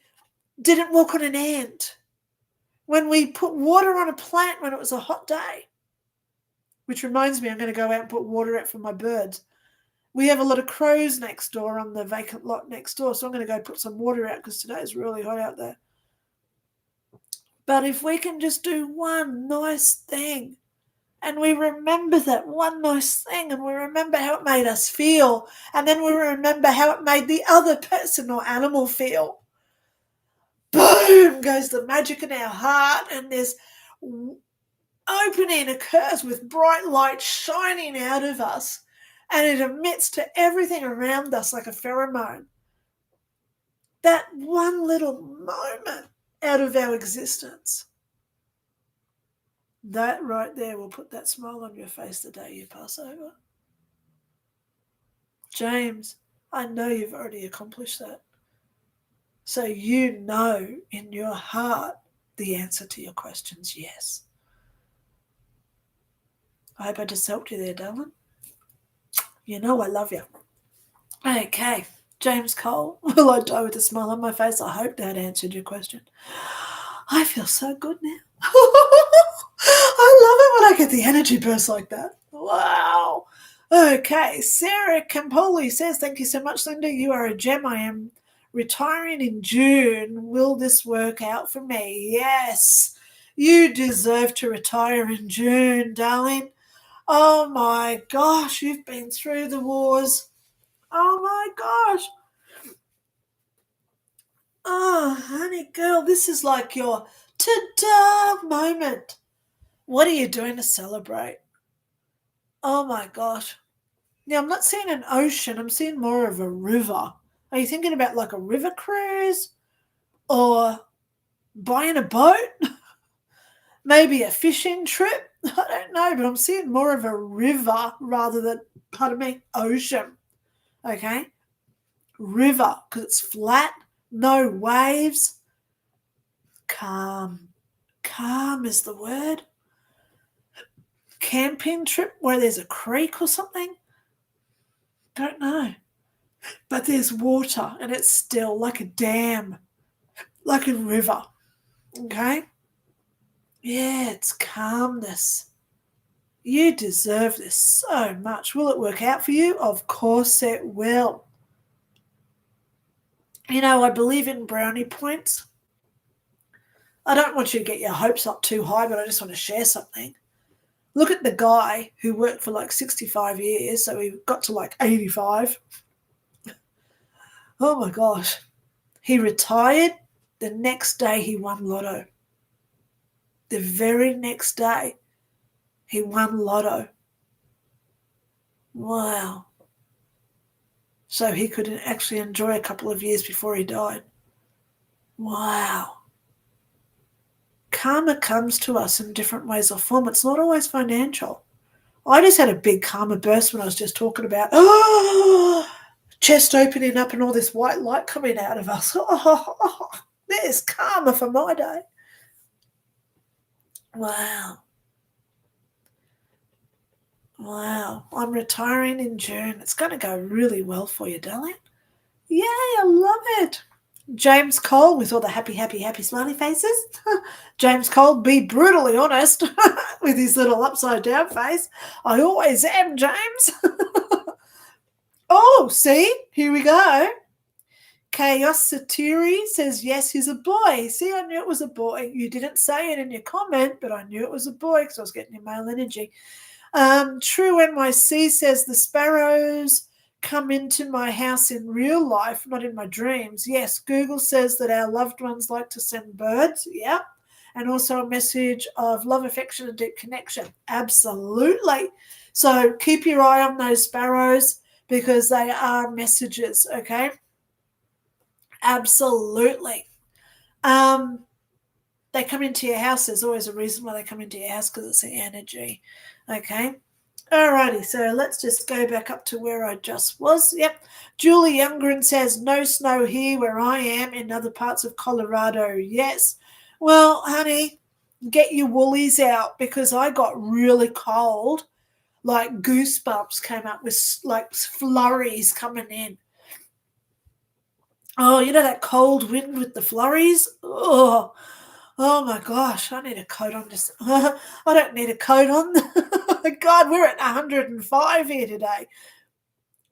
didn't walk on an ant, when we put water on a plant when it was a hot day, which reminds me, I'm going to go out and put water out for my birds. We have a lot of crows next door on the vacant lot next door, so I'm going to go put some water out because today is really hot out there. But if we can just do one nice thing, and we remember that one nice thing, and we remember how it made us feel, and then we remember how it made the other person or animal feel, boom goes the magic in our heart, and this opening occurs with bright light shining out of us, and it emits to everything around us like a pheromone. That one little moment out of our existence, that right there will put that smile on your face the day you pass over. James, I know you've already accomplished that. So you know in your heart the answer to your question's yes. I hope I just helped you there, darling. You know I love you. Okay, James Cole, will I die with a smile on my face? I hope that answered your question. I feel so good now. I love it when I get the energy burst like that. Wow. Okay, Sarah Campoli says, thank you so much, Linda. You are a gem. I am retiring in June. Will this work out for me? Yes, you deserve to retire in June, darling. Oh my gosh, you've been through the wars. Oh my gosh. Oh, honey girl, this is like your ta-da moment. What are you doing to celebrate? Oh my gosh. Now, I'm not seeing an ocean. I'm seeing more of a river. Are you thinking about like a river cruise or buying a boat? Maybe a fishing trip? I don't know, but I'm seeing more of a river rather than, pardon me, ocean. Okay? River, because it's flat, no waves. Calm. Calm is the word. camping trip where there's a creek or something. Don't know. But there's water and it's still like a dam, like a river. Okay? Yeah, it's calmness. You deserve this so much. Will it work out for you? Of course it will. You know, I believe in brownie points. I don't want you to get your hopes up too high, but I just want to share something. Look at the guy who worked for like 65 years, so he got to like 85. Oh my gosh. He retired. The next day he won lotto. The very next day he won lotto. Wow. So he could actually enjoy a couple of years before he died. Wow. Karma comes to us in different ways or form. It's not always financial. I just had a big karma burst when I was just talking about chest opening up and all this white light coming out of us. There's karma for my day. Wow. Wow. I'm retiring in June. It's going to go really well for you, darling. Yay, I love it. James Cole with all the happy, happy, happy smiley faces. James Cole, be brutally honest with his little upside down face. I always am, James. Oh, see? Here we go. Chaos Satiri says, yes, he's a boy. See, I knew it was a boy. You didn't say it in your comment, but I knew it was a boy because I was getting your male energy. True NYC says, the sparrows come into my house in real life, not in my dreams. Yes, Google says that our loved ones like to send birds. Yeah. And also a message of love, affection, and deep connection. Absolutely. So keep your eye on those sparrows because they are messages, okay? Absolutely. They come into your house. There's always a reason why they come into your house because it's the energy, okay? Alrighty, so let's just go back up to where I just was. Yep. Julie Youngren says, no snow here where I am in other parts of Colorado. Yes. Well, honey, get your woolies out because I got really cold. Like goosebumps came up with like flurries coming in. Oh, you know that cold wind with the flurries? Oh my gosh, I need a coat on. Just I don't need a coat on. God, we're at 105 here today.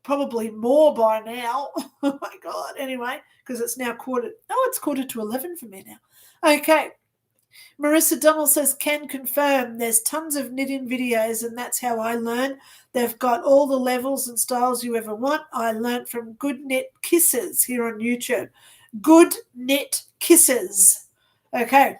Probably more by now. Oh my God. Anyway, because it's now it's quarter to 11 for me now. Okay. Marissa Donald says, can confirm there's tons of knitting videos and that's how I learn. They've got all the levels and styles you ever want. I learned from Good Knit Kisses here on YouTube. Good Knit Kisses. Okay.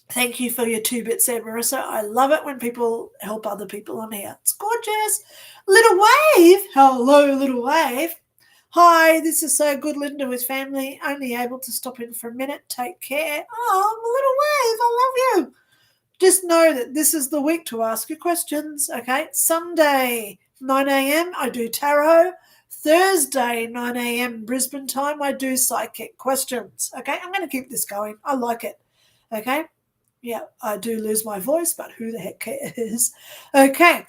Thank you for your 2 bits there, Marissa. I love it when people help other people on here. It's gorgeous. Little Wave. Hello, Little Wave. Hi, this is so good, Linda, with family. Only able to stop in for a minute. Take care. Oh, Little Wave, I love you. Just know that this is the week to ask your questions, okay? Sunday, 9 a.m., I do tarot. Thursday, 9 a.m. Brisbane time, I do psychic questions, okay? I'm going to keep this going. I like it, okay? Yeah, I do lose my voice, but who the heck cares? Okay.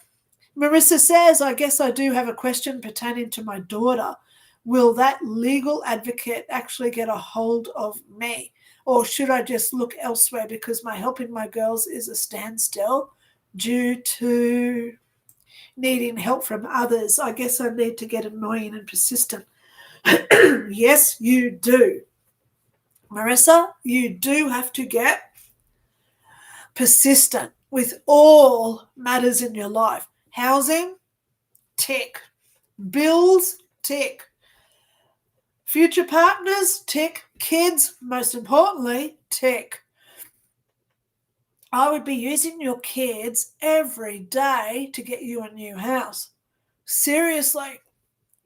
Marissa says, I guess I do have a question pertaining to my daughter. Will that legal advocate actually get a hold of me? Or should I just look elsewhere because my helping my girls is a standstill due to needing help from others? I guess I need to get annoying and persistent. Yes, you do. Marissa, you do have to get persistent with all matters in your life. Housing, tick. Bills, tick. Future partners, tick. Kids, most importantly, tick. I would be using your kids every day to get you a new house. Seriously.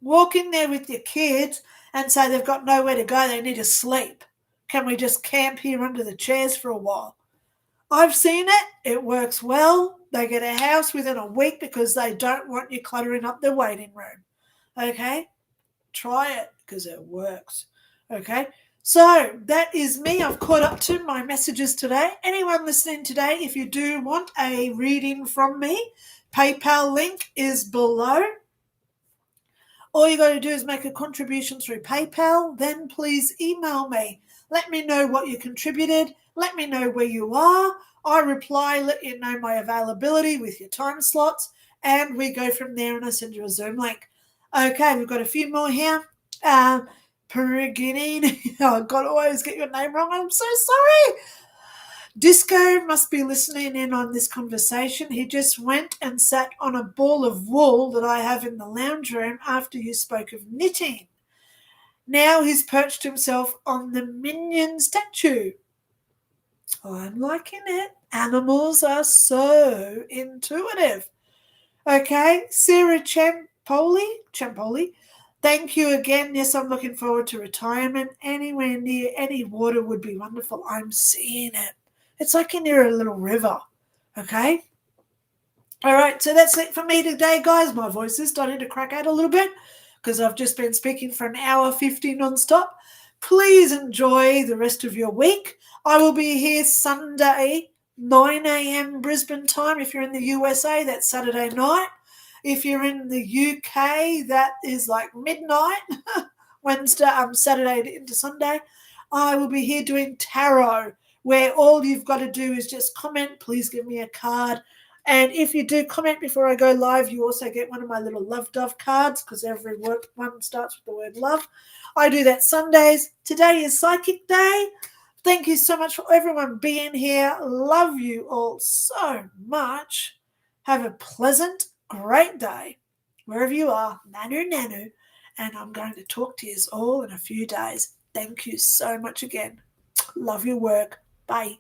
Walk in there with your kids and say they've got nowhere to go, they need to sleep. Can we just camp here under the chairs for a while? I've seen it. It works well. They get a house within a week because they don't want you cluttering up their waiting room. Okay? Try it because it works. Okay? So that is me. I've caught up to my messages today. Anyone listening today, if you do want a reading from me, PayPal link is below. All you got to do is make a contribution through PayPal. Then please email me. Let me know what you contributed. Let me know where you are. I reply, let you know my availability with your time slots, and we go from there, and I send you a Zoom link. Okay, we've got a few more here. Peregrine. Oh, God, I always get your name wrong. I'm so sorry. Disco must be listening in on this conversation. He just went and sat on a ball of wool that I have in the lounge room after you spoke of knitting. Now he's perched himself on the minion statue. I'm liking it. Animals are so intuitive. Okay, Sarah Champoli, thank you again. Yes, I'm looking forward to retirement. Anywhere near any water would be wonderful. I'm seeing it. It's like you're near a little river. Okay? All right, so that's it for me today, guys. My voice is starting to crack out a little bit because I've just been speaking for an hour 50 non-stop. Please enjoy the rest of your week. I will be here Sunday, 9 a.m. Brisbane time. If you're in the USA, that's Saturday night. If you're in the UK, that is like midnight, Saturday into Sunday. I will be here doing tarot, where all you've got to do is just comment. Please give me a card. And if you do comment before I go live, you also get one of my little love dove cards, because every one starts with the word love. I do that Sundays. Today is Psychic Day. Thank you so much for everyone being here. Love you all so much. Have a pleasant, great day wherever you are. Nanu, nanu. And I'm going to talk to you all in a few days. Thank you so much again. Love your work. Bye.